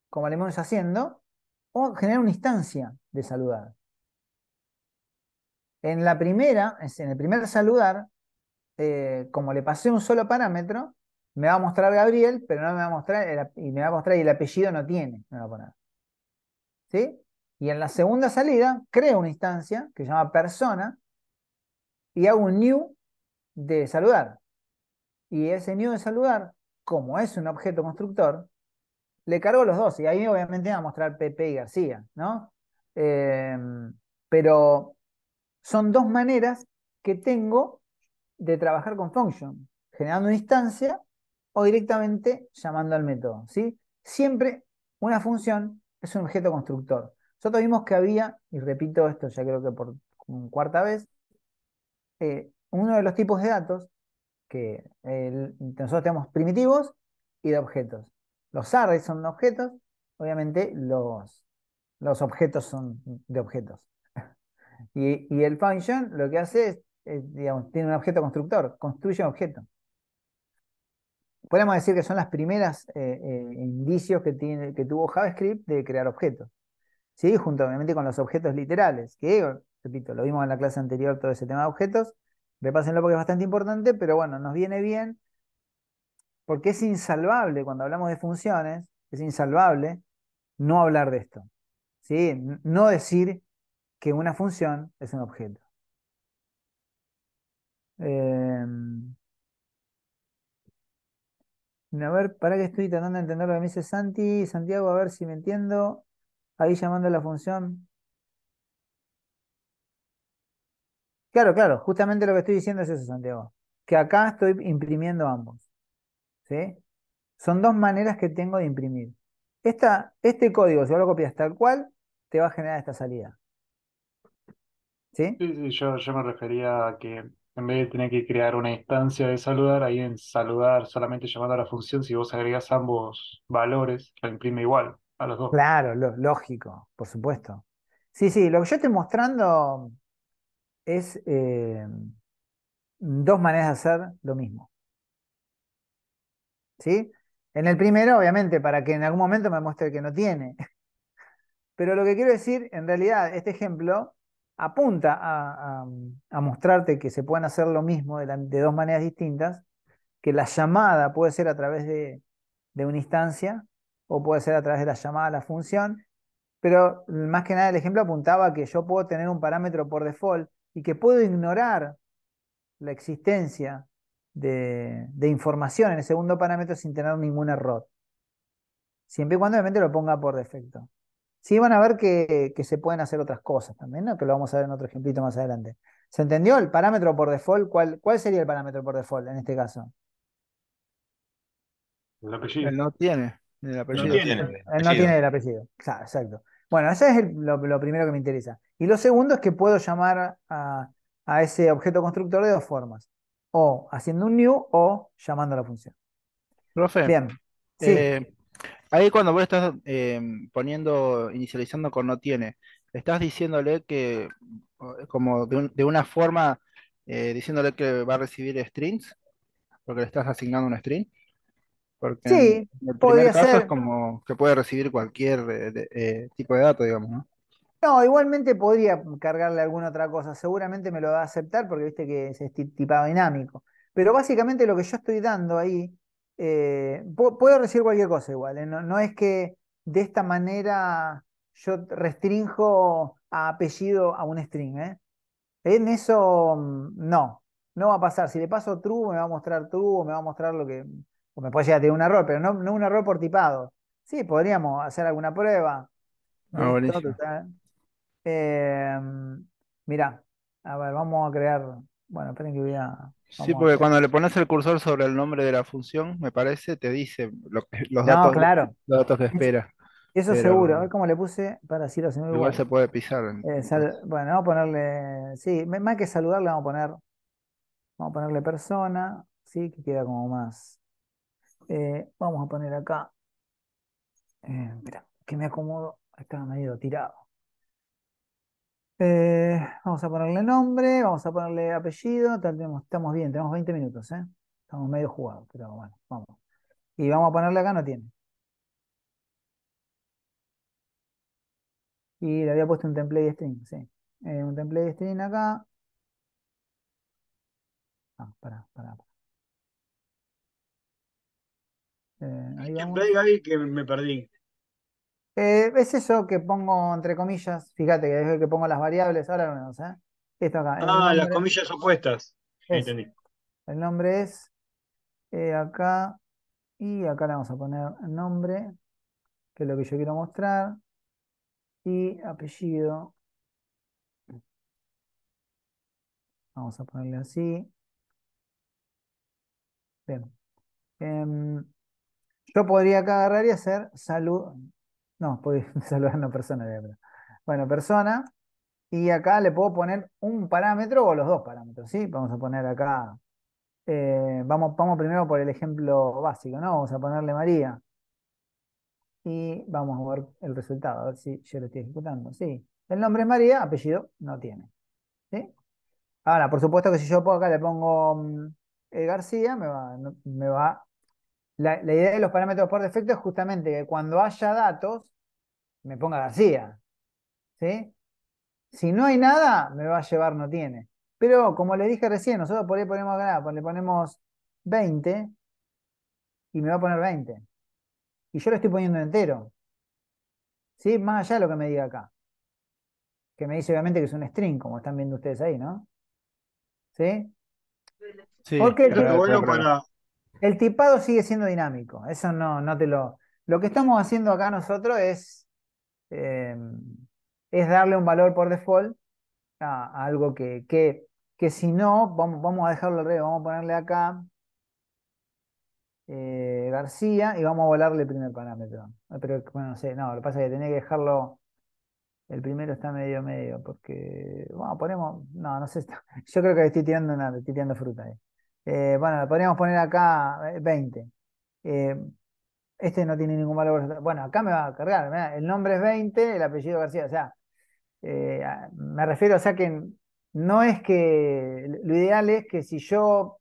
como le hemos haciendo, o generar una instancia de saludar. En la primera, en el primer saludar, como le pasé un solo parámetro, me va a mostrar Gabriel, pero no me va a mostrar, y me va a mostrar y el apellido no tiene, me va a poner. ¿Sí? Y en la segunda salida, creo una instancia que se llama persona y hago un new de saludar. Y ese new de saludar, como es un objeto constructor, le cargo los dos. Y ahí obviamente va a mostrar Pepe y García, ¿no? Eh, pero son dos maneras que tengo de trabajar con function, generando una instancia o directamente llamando al método, ¿sí? Siempre una función es un objeto constructor. Nosotros vimos que había, y repito esto ya creo que por cuarta vez, uno de los tipos de datos que nosotros tenemos primitivos y de objetos. Los arrays son de objetos, obviamente los objetos son de objetos. Y el function lo que hace digamos, tiene un objeto constructor, construye un objeto. Podemos decir que son las primeras indicios que tuvo JavaScript de crear objetos. ¿Sí? Junto obviamente con los objetos literales, que, repito, lo vimos en la clase anterior, todo ese tema de objetos. Repásenlo porque es bastante importante, pero bueno, nos viene bien porque es insalvable cuando hablamos de funciones, es insalvable no hablar de esto. ¿Sí? No decir que una función es un objeto. Eh, a ver, para que estoy tratando de entender lo que me dice Santi. Santiago, a ver si me entiendo. Ahí llamando a la función. Claro, claro, justamente lo que estoy diciendo es eso, Santiago. Que acá estoy imprimiendo ambos. ¿Sí? Son dos maneras que tengo de imprimir. Este código, si vos lo copias tal cual, te va a generar esta salida. ¿Sí? Sí, sí, yo me refería a que en vez de tener que crear una instancia de saludar, ahí en saludar solamente llamando a la función, si vos agregás ambos valores, la imprime igual a los dos. Claro, lógico, por supuesto. Sí, sí, lo que yo estoy mostrando es dos maneras de hacer lo mismo. ¿Sí? En el primero, obviamente, para que en algún momento me muestre que no tiene. Pero lo que quiero decir, en realidad, este ejemplo apunta a mostrarte que se pueden hacer lo mismo de dos maneras distintas, que la llamada puede ser a través de una instancia o puede ser a través de la llamada a la función, pero más que nada el ejemplo apuntaba a que yo puedo tener un parámetro por default y que puedo ignorar la existencia de información en el segundo parámetro sin tener ningún error, siempre y cuando obviamente lo ponga por defecto. Sí, van a ver que se pueden hacer otras cosas también, ¿no? Que lo vamos a ver en otro ejemplito más adelante. ¿Se entendió el parámetro por default? ¿Cuál sería el parámetro por default en este caso? El Él apellido. no tiene el No No apellido. tiene. tiene Él no apellido. tiene el apellido. Claro, exacto. Bueno, eso es lo primero que me interesa. Y lo segundo es que puedo llamar a ese objeto constructor de dos formas. O haciendo un new o llamando a la función. Profe, Bien. Sí. eh, ahí cuando vos estás poniendo, inicializando con no tiene, estás diciéndole que, como de una forma, diciéndole que va a recibir strings, porque le estás asignando un string. Porque Sí, en el primer podría caso es ser. como que puede recibir cualquier tipo de dato, digamos, ¿no? No, igualmente podría cargarle alguna otra cosa. Seguramente me lo va a aceptar porque viste que es tipado dinámico. Pero básicamente lo que yo estoy dando ahí, puedo recibir cualquier cosa igual, ¿eh? No, no es que de esta manera yo restrinjo a apellido a un string, ¿eh? En eso no, no va a pasar. Si le paso true, me va a mostrar true o me va a mostrar lo que. O me puede llegar a tener un error, pero no, no un error por tipado. Sí, podríamos hacer alguna prueba. Ah, Listo, buenísimo. total. Eh, Mirá, a ver, vamos a crear. Bueno, esperen que voy a. Sí, Vamos a porque crear. cuando le pones el cursor sobre el nombre de la función, me parece, te dice No, claro. los datos que es- espera. Eso seguro. A Pero ver cómo le puse para así lo hacemos igual igual. se puede pisar. Entonces, Bueno, vamos a ponerle. Sí, más que saludarle, vamos a poner. Vamos a ponerle persona. Sí, que queda como más. Vamos a poner acá. Espera, que me acomodo. Estaba medio tirado. Vamos a ponerle nombre, vamos a ponerle apellido. Estamos bien, tenemos 20 minutos, ¿eh? Estamos medio jugados, pero bueno, vamos. Y vamos a ponerle acá, no tiene. Y le había puesto un template string, sí. Un template string acá. Ah, pará. Ahí Play, vamos. Gaby, que me perdí. Es eso que pongo entre comillas. Fíjate que es que pongo las variables. Ahora lo vemos, ¿eh? Esto acá. El Ah, las nombre comillas opuestas. es. Entendí. El nombre es acá. Y acá le vamos a poner nombre, que es lo que yo quiero mostrar. Y apellido. Vamos a ponerle así. Bien. Em, yo podría acá agarrar y hacer salud. No, podría saludar a una persona. Bueno, persona. Y acá le puedo poner un parámetro o los dos parámetros, ¿sí? Vamos a poner acá. Vamos primero por el ejemplo básico, ¿no? Vamos a ponerle María. Y vamos a ver el resultado, a ver si yo lo estoy ejecutando. Sí. El nombre es María, apellido no tiene. ¿Sí? Ahora, por supuesto que si yo acá le pongo García, me va. La idea de los parámetros por defecto es justamente que cuando haya datos, me ponga García. ¿Sí? Si no hay nada, me va a llevar no tiene. Pero como le dije recién, nosotros por ahí ponemos acá, le ponemos 20 y me va a poner 20. Y yo lo estoy poniendo entero. ¿Sí? Más allá de lo que me diga acá. Que me dice obviamente que es un string, como están viendo ustedes ahí, ¿no? ¿Sí? sí, Porque Eso está queda bueno claro. el tipado sigue siendo dinámico. Eso no te lo. Lo que estamos haciendo acá nosotros eh, es darle un valor por default a algo que si no, vamos a dejarlo al revés. Vamos a ponerle acá García y vamos a volarle el primer parámetro. Pero bueno, no sé, no, lo que pasa es que tenía que dejarlo. El primero está medio, porque. Bueno, ponemos. No, no sé. Yo creo que estoy tirando nada, estoy tirando fruta ahí. Bueno, podríamos poner acá 20. Eh, este no tiene ningún valor. Bueno, acá me va a cargar. Mirá, el nombre es 20, el apellido García. O sea, me refiero, o sea que no es que. Lo ideal es que si yo.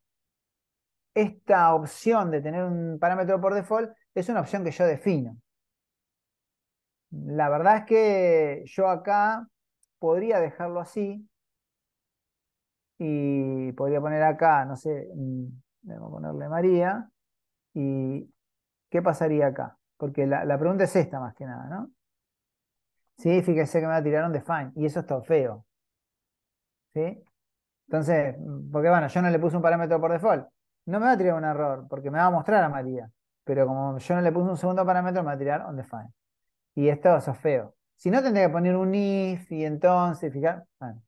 Esta opción de tener un parámetro por default es una opción que yo defino. La verdad es que yo acá podría dejarlo así y podría poner acá, no sé, vamos a ponerle María. ¿Y qué pasaría acá? Porque la pregunta es esta más que nada, ¿no? Sí, fíjese que me va a tirar un define y eso está feo, ¿sí? Entonces, porque bueno, yo no le puse un parámetro por default. No me va a tirar un error porque me va a mostrar a María. Pero como yo no le puse un segundo parámetro, me va a tirar un define. Y esto eso es feo. Si no, tendría que poner un if y entonces, fijar. Bueno.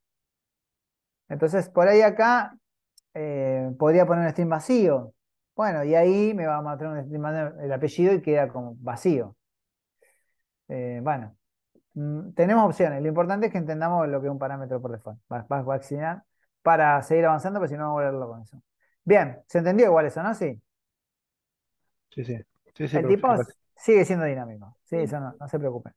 Entonces, por ahí acá podría poner un string vacío. Bueno, y ahí me va a mostrar un string el apellido y queda como vacío. Bueno, tenemos opciones. Lo importante es que entendamos lo que es un parámetro por default. Va a accionar para seguir avanzando, pero si no, vamos a volverlo con eso. Bien, ¿se entendió igual eso, no? Sí. Sí, sí. Sí, sí, El tipo perfecto. sigue siendo dinámico. Sí, eso no se preocupen.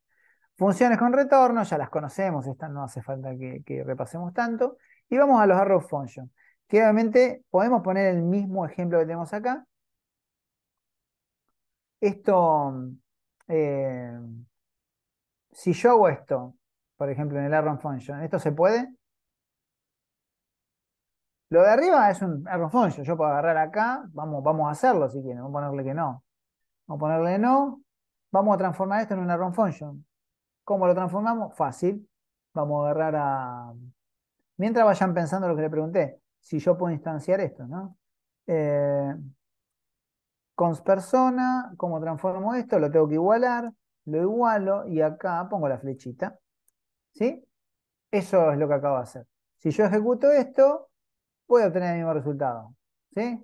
Funciones con retorno, ya las conocemos, estas no hace falta que repasemos tanto. Y vamos a los arrow functions, que obviamente podemos poner el mismo ejemplo que tenemos acá, esto, eh, si yo hago esto, por ejemplo, en el arrow function, ¿esto se puede? Lo de arriba es un arrow function. Yo puedo agarrar acá, vamos a hacerlo si quieren. Vamos a ponerle que no. Vamos a ponerle no. Vamos a transformar esto en un arrow function. ¿Cómo lo transformamos? Fácil. Vamos a agarrar a... Mientras vayan pensando lo que le pregunté, si yo puedo instanciar esto, ¿no? Const persona, ¿cómo transformo esto? Lo tengo que igualar, lo igualo y acá pongo la flechita. ¿Sí? Eso es lo que acabo de hacer. Si yo ejecuto esto, voy a obtener el mismo resultado. ¿Sí?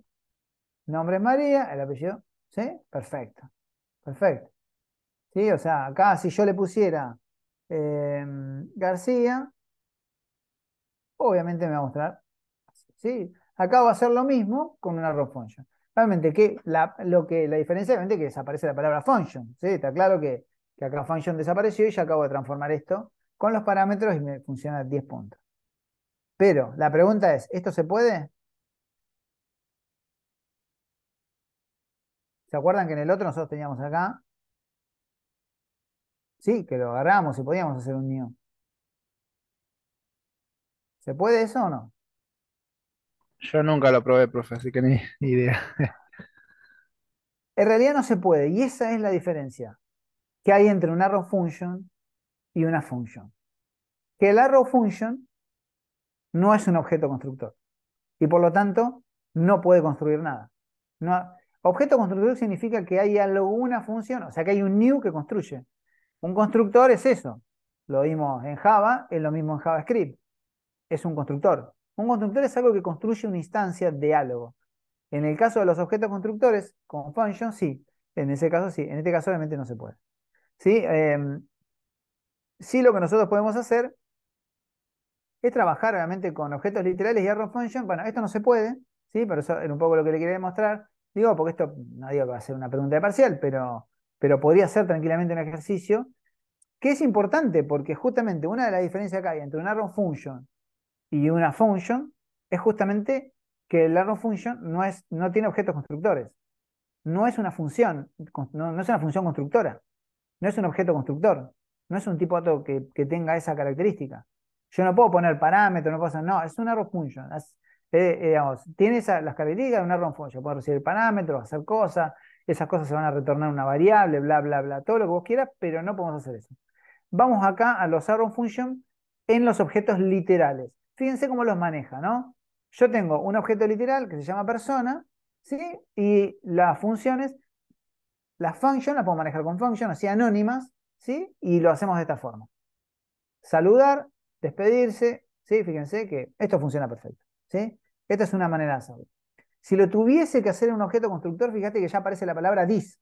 Nombre es María, el apellido. ¿Sí? Perfecto. Perfecto. ¿Sí? O sea, acá si yo le pusiera García, obviamente me va a mostrar. ¿Sí? Acá va a hacer lo mismo con una arrow function. Realmente que la diferencia obviamente es que desaparece la palabra function. ¿Sí? Está claro que acá function desapareció y ya acabo de transformar esto con los parámetros y me funciona 10 puntos. Pero la pregunta es, ¿esto se puede? ¿Se acuerdan que en el otro nosotros teníamos acá? Sí, que lo agarramos y podíamos hacer un new. ¿Se puede eso o no? Yo nunca lo probé, profe, así que ni idea. En realidad no se puede, y esa es la diferencia que hay entre un arrow function y una function. Que el arrow function no es un objeto constructor y por lo tanto no puede construir nada. No, objeto constructor significa que hay alguna función, o sea que hay un new que construye. Un constructor es eso. Lo vimos en Java, es lo mismo en JavaScript. Es un constructor. Un constructor es algo que construye una instancia de algo. En el caso de los objetos constructores, con function, sí. En ese caso, sí. En este caso, obviamente, no se puede. ¿Sí? Sí, lo que nosotros podemos hacer es trabajar, obviamente, con objetos literales y arrow function. Bueno, esto no se puede, ¿sí? Pero eso era un poco lo que le quería demostrar. Digo, porque esto, no digo que va a ser una pregunta de parcial, pero podría ser tranquilamente un ejercicio que es importante porque justamente una de las diferencias que hay entre un arrow function y una function es justamente que el arrow function no tiene objetos constructores. No es una función, no es una función constructora, no es un objeto constructor, no es un tipo de dato que tenga esa característica. Yo no puedo poner parámetros, no puedo hacer, no, es un arrow function. Digamos, tiene las características de un arrow function. Puedo recibir parámetros, hacer cosas, esas cosas se van a retornar una variable, bla, bla, bla, todo lo que vos quieras, pero no podemos hacer eso. Vamos acá a los arrow function en los objetos literales. Fíjense cómo los maneja, ¿no? Yo tengo un objeto literal que se llama persona, ¿sí? Y las funciones, las function las puedo manejar con function, así anónimas, ¿sí? Y lo hacemos de esta forma. Saludar, despedirse, ¿sí? Fíjense que esto funciona perfecto, ¿sí? Esta es una manera de hacerlo. Si lo tuviese que hacer en un objeto constructor, fíjate que ya aparece la palabra this.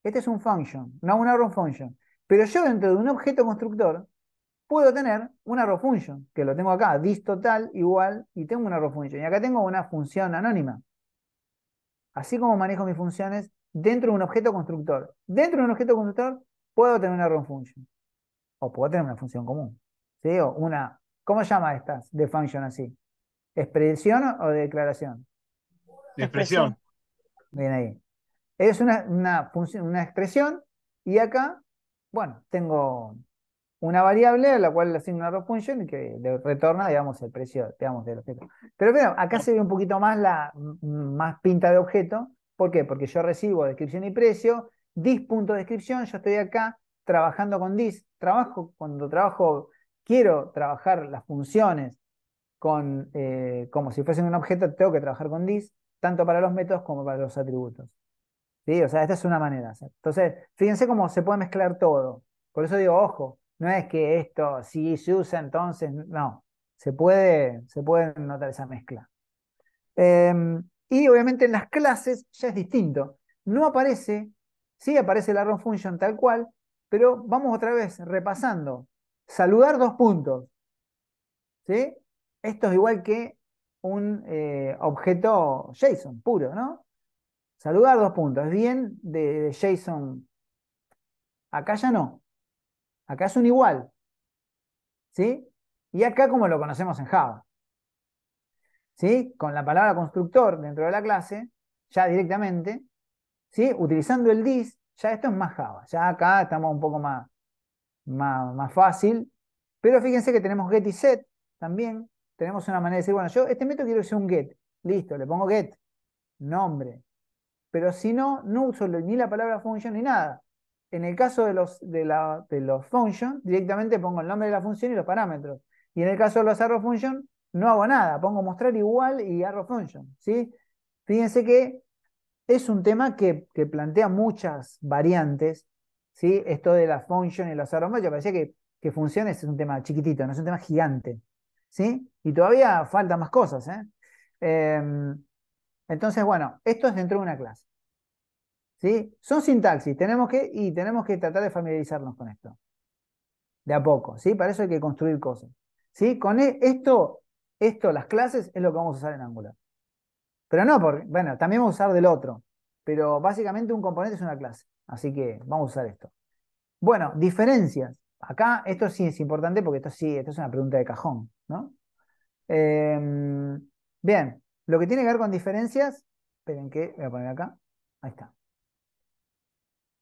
Este es un function, no un arrow function. Pero yo dentro de un objeto constructor puedo tener una arrow function, que lo tengo acá, this total igual, y tengo una arrow function. Y acá tengo una función anónima. Así como manejo mis funciones dentro de un objeto constructor. Dentro de un objeto constructor puedo tener una arrow function. O puedo tener una función común. ¿Sí? O una, ¿cómo se llama estas de function así? ¿Expresión o declaración? De expresión. Bien ahí. Es una función, una expresión, y acá, bueno, tengo una variable a la cual le asigno una arrow function y que le retorna, digamos, el precio, digamos, del objeto. Pero bueno, acá se ve un poquito más más pinta de objeto. ¿Por qué? Porque yo recibo descripción y precio, dis.descripción, yo estoy acá trabajando con dis. Cuando trabajo, quiero trabajar las funciones como si fuesen un objeto, tengo que trabajar con dis, tanto para los métodos como para los atributos. ¿Sí? O sea, esta es una manera de hacer. Entonces, fíjense cómo se puede mezclar todo. Por eso digo, ojo, no es que esto si se usa, entonces, no. Se puede notar esa mezcla. Y obviamente en las clases ya es distinto. No aparece, sí aparece el arrow function tal cual, pero vamos otra vez repasando. Saludar dos puntos. ¿Sí? Esto es igual que un objeto JSON puro, ¿no? Saludar dos puntos. Es bien de JSON. Acá ya no. Acá es un igual. ¿Sí? Y acá como lo conocemos en Java. ¿Sí? Con la palabra constructor dentro de la clase, ya directamente ¿sí? Utilizando el this, ya esto es más Java. Ya acá estamos un poco más fácil. Pero fíjense que tenemos get y set también. Tenemos una manera de decir, bueno, yo este método quiero que sea un get. Listo, le pongo get, nombre. Pero si no, no uso ni la palabra function ni nada. En el caso de los function, directamente pongo el nombre de la función y los parámetros. Y en el caso de los arrow function, no hago nada. Pongo mostrar igual y arrow function, ¿sí? Fíjense que es un tema que plantea muchas variantes, ¿sí? Esto de la function y los arrow function. Parecía que funciones es un tema chiquitito, no es un tema gigante, ¿sí? Y todavía faltan más cosas, ¿eh? Entonces, bueno, esto es dentro de una clase. ¿Sí? Son sintaxis, tenemos que tratar de familiarizarnos con esto, de a poco, ¿sí? Para eso hay que construir cosas, ¿sí? Con esto, las clases, es lo que vamos a usar en Angular. Pero no, bueno, también vamos a usar del otro, pero básicamente un componente es una clase, así que vamos a usar esto. Bueno, diferencias. Acá esto sí es importante porque esto es una pregunta de cajón, ¿no? Bien, lo que tiene que ver con diferencias, esperen que voy a poner acá, ahí está.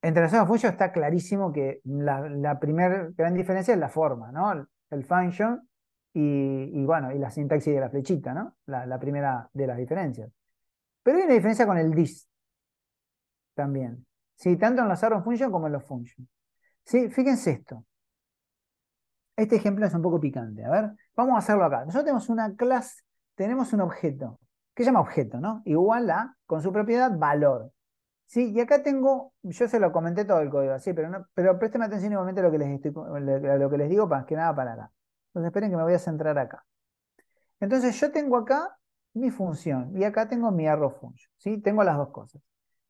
Entre los arrow function está clarísimo que la primera gran diferencia es la forma, ¿no? El function bueno, y la sintaxis de la flechita, ¿no? La primera de las diferencias. Pero hay una diferencia con el this también. ¿Sí? Tanto en los arrow function como en los function. ¿Sí? Fíjense esto. Este ejemplo es un poco picante. A ver, vamos a hacerlo acá. Nosotros tenemos una clase, tenemos un objeto, que se llama objeto, ¿no? Igual a, con su propiedad, valor. Sí, y acá yo se lo comenté todo el código, sí, pero présteme atención igualmente a lo que les digo, más que nada para acá. Entonces esperen que me voy a centrar acá. Entonces yo tengo acá mi función y acá tengo mi arrow function, ¿sí? Tengo las dos cosas.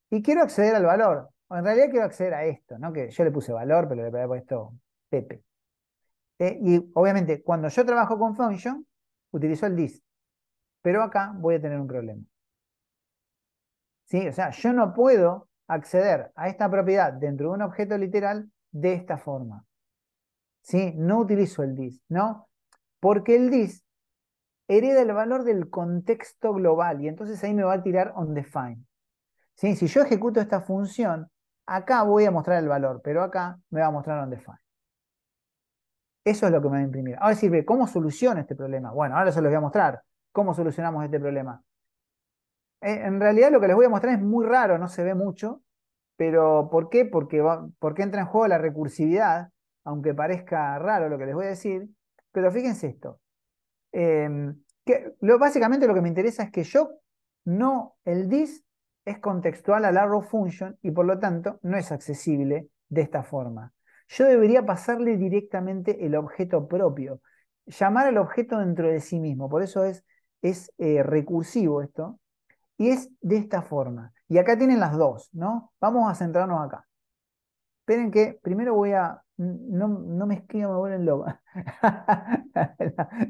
Y quiero acceder al valor, o en realidad quiero acceder a esto, ¿no? Que yo le puse valor, pero le había puesto Pepe. Y obviamente cuando yo trabajo con function, utilizo el this, pero acá voy a tener un problema. ¿Sí? O sea, yo no puedo acceder a esta propiedad dentro de un objeto literal de esta forma. ¿Sí? No utilizo el this, ¿no? Porque el this hereda el valor del contexto global y entonces ahí me va a tirar onDefine. ¿Sí? Si yo ejecuto esta función, acá voy a mostrar el valor, pero acá me va a mostrar onDefine. Eso es lo que me va a imprimir. Ahora sirve, ¿cómo soluciono este problema? Bueno, ahora se los voy a mostrar. ¿Cómo solucionamos este problema? En realidad lo que les voy a mostrar es muy raro, no se ve mucho, pero ¿por qué? Porque entra en juego la recursividad, aunque parezca raro lo que les voy a decir, pero fíjense esto. Básicamente lo que me interesa es que el this es contextual al arrow function y por lo tanto no es accesible de esta forma. Yo debería pasarle directamente el objeto propio, llamar al objeto dentro de sí mismo, por eso es recursivo esto. Y es de esta forma. Y acá tienen las dos, ¿no? Vamos a centrarnos acá. Esperen que primero no me escribo, me vuelven loco.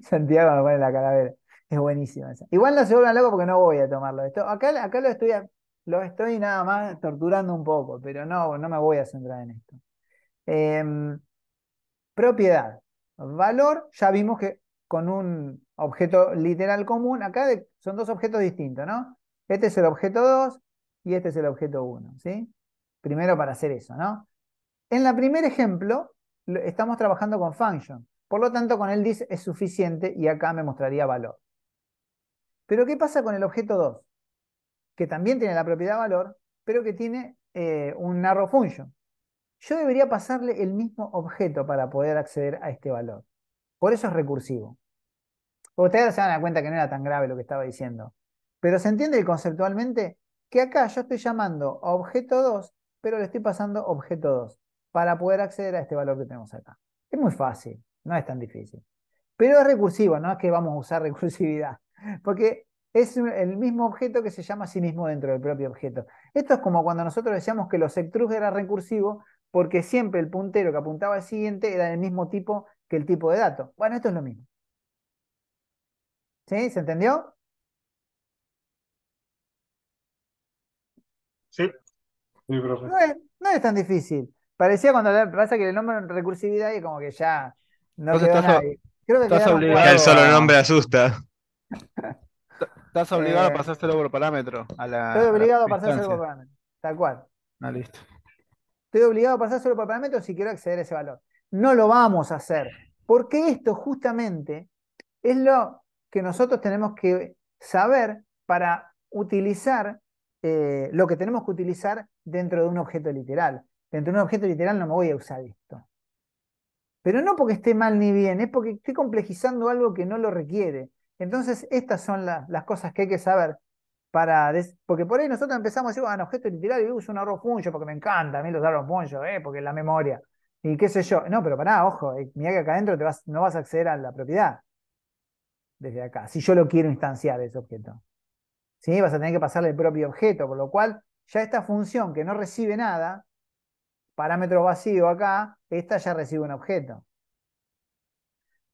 Santiago me pone la calavera. Es buenísima esa. Igual no se vuelvan locos porque no voy a tomarlo. Acá lo estoy nada más torturando un poco, pero no me voy a centrar en esto. Propiedad. Valor, ya vimos que con un objeto literal común, acá son dos objetos distintos, ¿no? Este es el objeto 2 y este es el objeto 1, ¿sí? Primero para hacer eso, ¿no? En el primer ejemplo, estamos trabajando con function. Por lo tanto, con el this es suficiente y acá me mostraría valor. Pero ¿qué pasa con el objeto 2? Que también tiene la propiedad valor, pero que tiene un arrow function. Yo debería pasarle el mismo objeto para poder acceder a este valor. Por eso es recursivo. Ustedes se van a dar cuenta que no era tan grave lo que estaba diciendo. Pero se entiende conceptualmente que acá yo estoy llamando a objeto 2, pero le estoy pasando objeto 2 para poder acceder a este valor que tenemos acá. Es muy fácil, no es tan difícil. Pero es recursivo, no es que vamos a usar recursividad, porque es el mismo objeto que se llama a sí mismo dentro del propio objeto. Esto es como cuando nosotros decíamos que los extrude era recursivo, porque siempre el puntero que apuntaba al siguiente era del mismo tipo que el tipo de dato. Bueno, esto es lo mismo. ¿Sí? ¿Se entendió? Sí, sí, profe. No es tan difícil. Parecía cuando pasa que le nombran recursividad y como que ya no Entonces quedó estás, nadie. Creo que estás quedaron Ya el obligado solo a, nombre asusta. estás obligado a Eh, pasárselo por parámetro a Estoy la obligado a propia pasárselo por instancia. parámetro. Tal cual. Ah, listo. Estoy obligado a pasar solo por parámetros si quiero acceder a ese valor. No lo vamos a hacer, porque esto justamente es lo que nosotros tenemos que saber para utilizar lo que tenemos que utilizar dentro de un objeto literal. Dentro de un objeto literal no me voy a usar esto. Pero no porque esté mal ni bien, es porque estoy complejizando algo que no lo requiere. Entonces, estas son las cosas que hay que saber porque por ahí nosotros empezamos a decir, bueno, objeto literal y uso un arrow function porque me encanta a mí los arrow function, porque la memoria. Y qué sé yo. No, pero pará, ojo, mirá que acá adentro no vas a acceder a la propiedad desde acá, si yo lo quiero instanciar ese objeto. ¿Sí? Vas a tener que pasarle el propio objeto, por lo cual ya esta función que no recibe nada, parámetro vacío acá, esta ya recibe un objeto.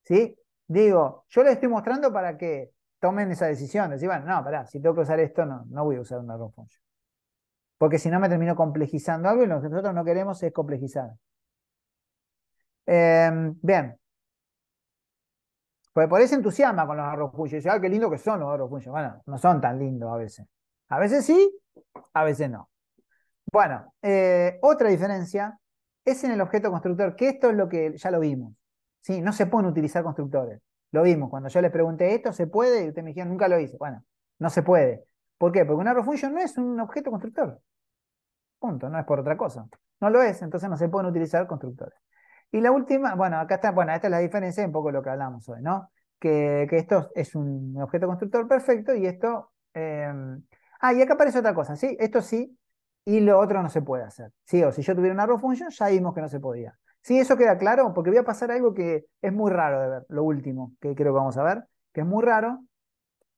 ¿Sí? Digo, yo les estoy mostrando para que tomen esa decisión. Decir, bueno, no, pará, si tengo que usar esto, no voy a usar un arrow function. Porque si no me termino complejizando algo y lo que nosotros no queremos es complejizar. Bien. Pues por eso entusiasma con los arrow functions. Dice, ah, qué lindo que son los arrow functions. Bueno, no son tan lindos a veces. A veces sí, a veces no. Bueno, otra diferencia es en el objeto constructor, que esto es lo que ya lo vimos. ¿Sí? No se pueden utilizar constructores. Lo vimos. Cuando yo les pregunté esto, ¿se puede? Y ustedes me dijeron, nunca lo hice. Bueno, no se puede. ¿Por qué? Porque un arrow function no es un objeto constructor. Punto, no es por otra cosa. No lo es, entonces no se pueden utilizar constructores. Y la última, bueno, acá está, bueno, esta es la diferencia, un poco de lo que hablamos hoy, ¿no? Que esto es un objeto constructor perfecto y esto. Y acá aparece otra cosa, ¿sí? Esto sí, y lo otro no se puede hacer. ¿Sí? O si yo tuviera una arrow function, ya vimos que no se podía. ¿Sí? Eso queda claro, porque voy a pasar algo que es muy raro de ver, lo último que creo que vamos a ver, que es muy raro,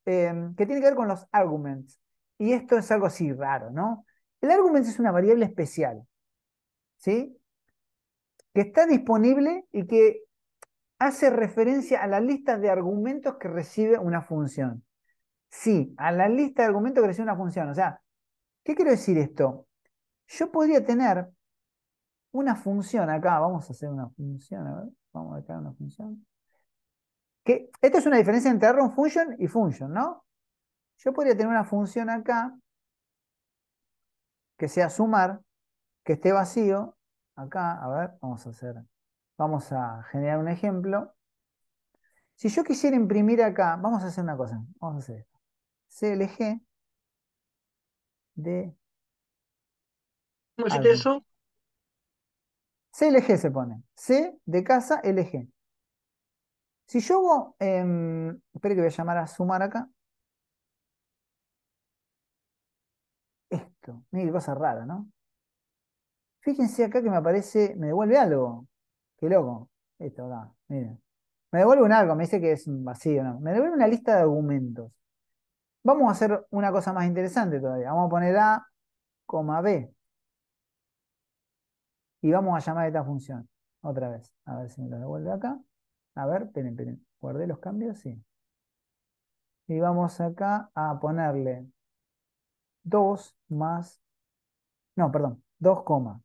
que tiene que ver con los arguments. Y esto es algo así raro, ¿no? El argument es una variable especial, ¿sí? Que está disponible y que hace referencia a la lista de argumentos que recibe una función. Sí, a la lista de argumentos que recibe una función. O sea, ¿qué quiero decir esto? Yo podría tener una función acá, vamos a hacer una función, a ver, vamos a crear una función. Esto es una diferencia entre arrow function y function, ¿no? Yo podría tener una función acá que sea sumar, que esté vacío. Acá, a ver, vamos a generar un ejemplo. Si yo quisiera imprimir acá, vamos a hacer una cosa, vamos a hacer esto. CLG de ¿Cómo hiciste algo. eso? CLG se pone. C de casa, LG. Si yo hago, espere que voy a llamar a sumar acá. Esto, mira qué cosa rara, ¿no? Fíjense acá que me aparece, me devuelve algo. Qué loco. Esto acá, miren. Me devuelve un algo, me dice que es un vacío, ¿no? Me devuelve una lista de argumentos. Vamos a hacer una cosa más interesante todavía. Vamos a poner A, B. Y vamos a llamar a esta función. Otra vez. A ver si me lo devuelve acá. A ver, esperen. Guardé los cambios, sí. Y vamos acá a ponerle 2 más. No, perdón. 2,2.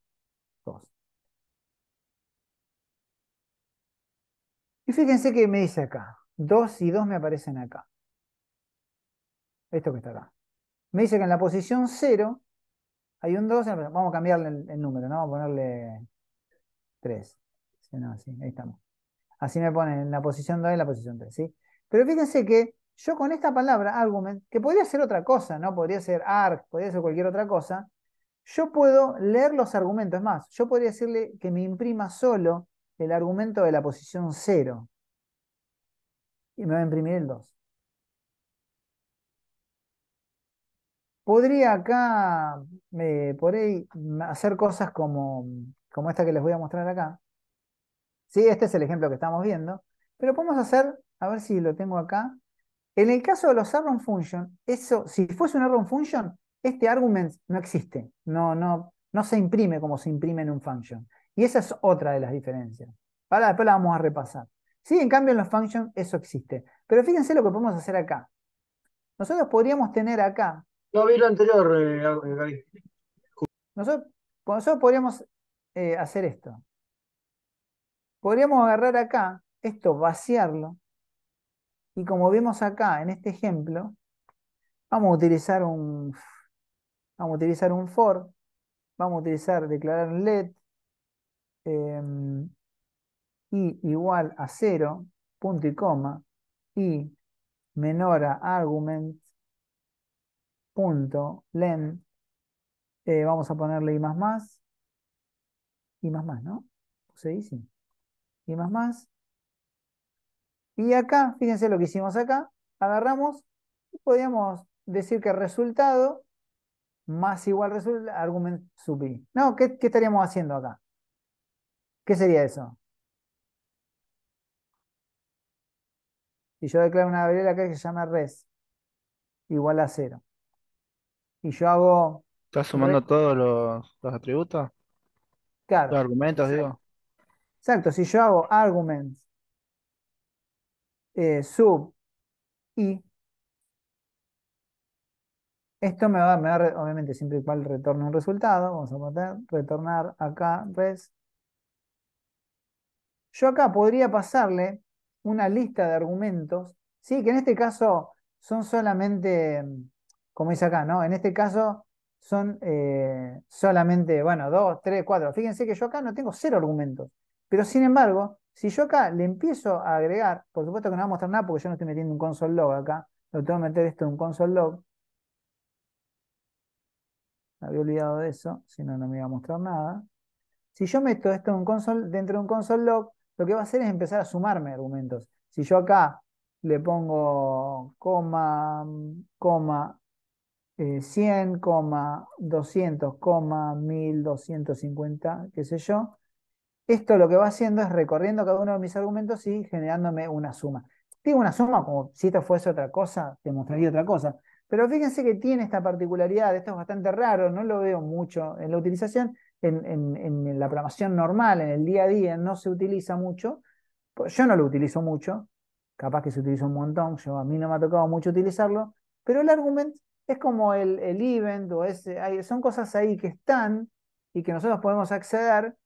Y fíjense que me dice acá. 2 y 2 me aparecen acá. Esto que está acá. Me dice que en la posición 0 hay un 2. Vamos a cambiarle el número, ¿no? Vamos a ponerle 3. Sí, no, sí, ahí estamos. Así me pone en la posición 2 y en la posición 3, ¿sí? Pero fíjense que yo con esta palabra, argument, que podría ser otra cosa, ¿no? Podría ser arg, podría ser cualquier otra cosa, yo puedo leer los argumentos. Es más, yo podría decirle que me imprima solo el argumento de la posición 0 y me va a imprimir el 2. Podría acá, por ahí, hacer cosas como esta que les voy a mostrar acá. Sí, este es el ejemplo que estamos viendo. Pero podemos hacer, a ver si lo tengo acá. En el caso de los arrow function, eso, si fuese un arrow function, este argument no existe. No se imprime como se imprime en un function. Y esa es otra de las diferencias. Ahora después la vamos a repasar. Sí, en cambio en los functions eso existe. Pero fíjense lo que podemos hacer acá. Nosotros podríamos tener acá, No vi lo anterior, Gaby. nosotros podríamos hacer esto. Podríamos agarrar acá, esto, vaciarlo. Y como vemos acá en este ejemplo, vamos a utilizar un for vamos a utilizar declarar let i igual a 0, punto y coma, y menor a argument, punto, len, vamos a ponerle i más, ¿no? Sí, sí. I más. Y acá, fíjense lo que hicimos acá, agarramos y podríamos decir que resultado más igual argument sub i. No, ¿qué estaríamos haciendo acá? ¿Qué sería eso? Si yo declaro una variable acá que se llama res igual a 0. Y yo hago, ¿Estás sumando todos los atributos? Los claro, argumentos, exacto. digo. Exacto, si yo hago arguments sub i, esto obviamente siempre y cual retorne un resultado, vamos a poner retornar acá res. Yo acá podría pasarle una lista de argumentos, ¿sí? Que en este caso son solamente, como dice acá, ¿no? En este caso son solamente, bueno, 2, 3, 4. Fíjense que yo acá no tengo 0 argumentos. Pero sin embargo, si yo acá le empiezo a agregar, por supuesto que no va a mostrar nada porque yo no estoy metiendo un console log acá, lo tengo que meter esto en un console log. Me había olvidado de eso, si no, no me iba a mostrar nada. Si yo meto esto en un dentro de un console log, lo que va a hacer es empezar a sumarme argumentos. Si yo acá le pongo coma, 100, 200, 1250, qué sé yo, esto lo que va haciendo es recorriendo cada uno de mis argumentos y generándome una suma. Digo una suma como si esto fuese otra cosa, te mostraría otra cosa. Pero fíjense que tiene esta particularidad, esto es bastante raro, no lo veo mucho en la utilización, en la programación normal, en el día a día, no se utiliza mucho. Pues yo no lo utilizo mucho, capaz que se utiliza un montón, a mí no me ha tocado mucho utilizarlo, pero el argument es como el event, son cosas ahí que están y que nosotros podemos acceder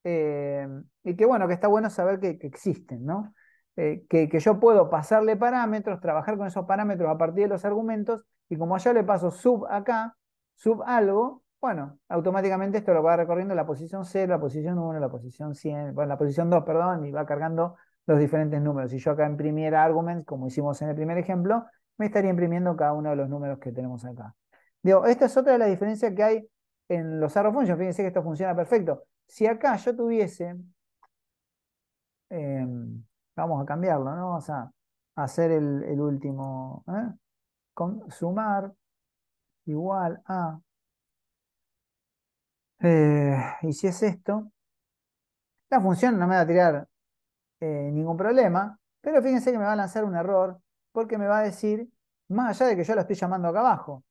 y que bueno, que está bueno saber que existen, ¿no? Que yo puedo pasarle parámetros, trabajar con esos parámetros a partir de los argumentos, y como allá le paso sub acá, sub algo, bueno, automáticamente esto lo va recorriendo la posición 0, la posición 1, la posición 100, bueno, la posición 2, perdón, y va cargando los diferentes números. Si yo acá imprimiera arguments, como hicimos en el primer ejemplo, me estaría imprimiendo cada uno de los números que tenemos acá. Digo, esta es otra de las diferencias que hay en los arrow functions. Fíjense que esto funciona perfecto. Si acá yo tuviese, vamos a cambiarlo, ¿no? Vamos a hacer el último, sumar igual a, y si es esto, la función no me va a tirar ningún problema, pero fíjense que me va a lanzar un error porque me va a decir, más allá de que yo lo estoy llamando acá abajo,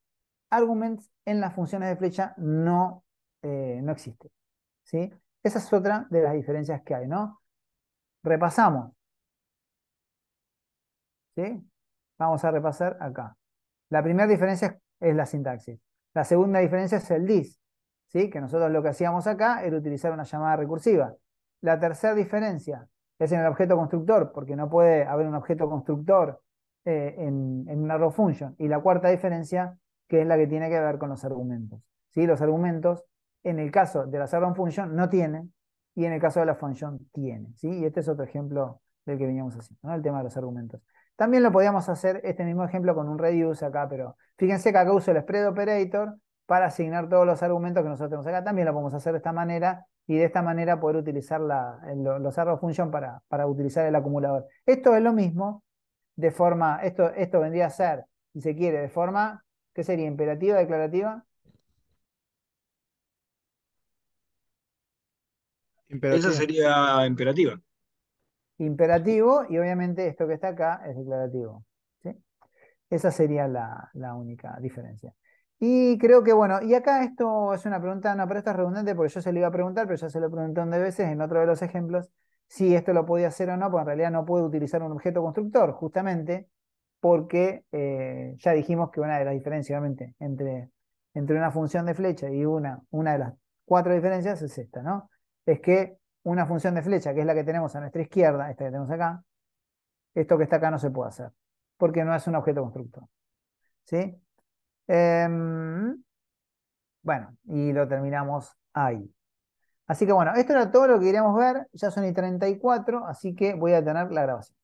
arguments en las funciones de flecha no existe, ¿sí? Esa es otra de las diferencias que hay, ¿no? Repasamos, ¿sí? Vamos a repasar acá. La primera diferencia es la sintaxis. La segunda diferencia es el this, ¿sí? Que nosotros lo que hacíamos acá era utilizar una llamada recursiva. La tercera diferencia es en el objeto constructor, porque no puede haber un objeto constructor en una arrow function. Y la cuarta diferencia, que es la que tiene que ver con los argumentos, ¿sí? Los argumentos, en el caso de las arrow function, no tienen, y en el caso de la function, tienen, ¿sí? Y este es otro ejemplo del que veníamos haciendo, ¿no? El tema de los argumentos. También lo podíamos hacer este mismo ejemplo con un reduce acá, pero fíjense que acá uso el spread operator para asignar todos los argumentos que nosotros tenemos acá. También lo podemos hacer de esta manera y de esta manera poder utilizar los arrow function para utilizar el acumulador. Esto es lo mismo de forma, esto vendría a ser, si se quiere, de forma, ¿qué sería? ¿Imperativa, declarativa? Esa Imperativo. sería imperativa. Imperativo, y obviamente esto que está acá es declarativo, ¿sí? Esa sería la única diferencia. Y creo que, bueno, y acá esto es una pregunta, no, pero esta es redundante porque yo se lo iba a preguntar, pero ya se lo pregunté un de veces en otro de los ejemplos, si esto lo podía hacer o no, porque en realidad no puedo utilizar un objeto constructor, justamente porque ya dijimos que una de las diferencias, obviamente, entre una función de flecha y una de las cuatro diferencias es esta, ¿no? Es que una función de flecha, que es la que tenemos a nuestra izquierda, esta que tenemos acá, esto que está acá no se puede hacer, porque no es un objeto constructor, ¿sí? Bueno, y lo terminamos ahí. Así que bueno, esto era todo lo que queríamos ver. Ya son y 34, así que voy a tener la grabación.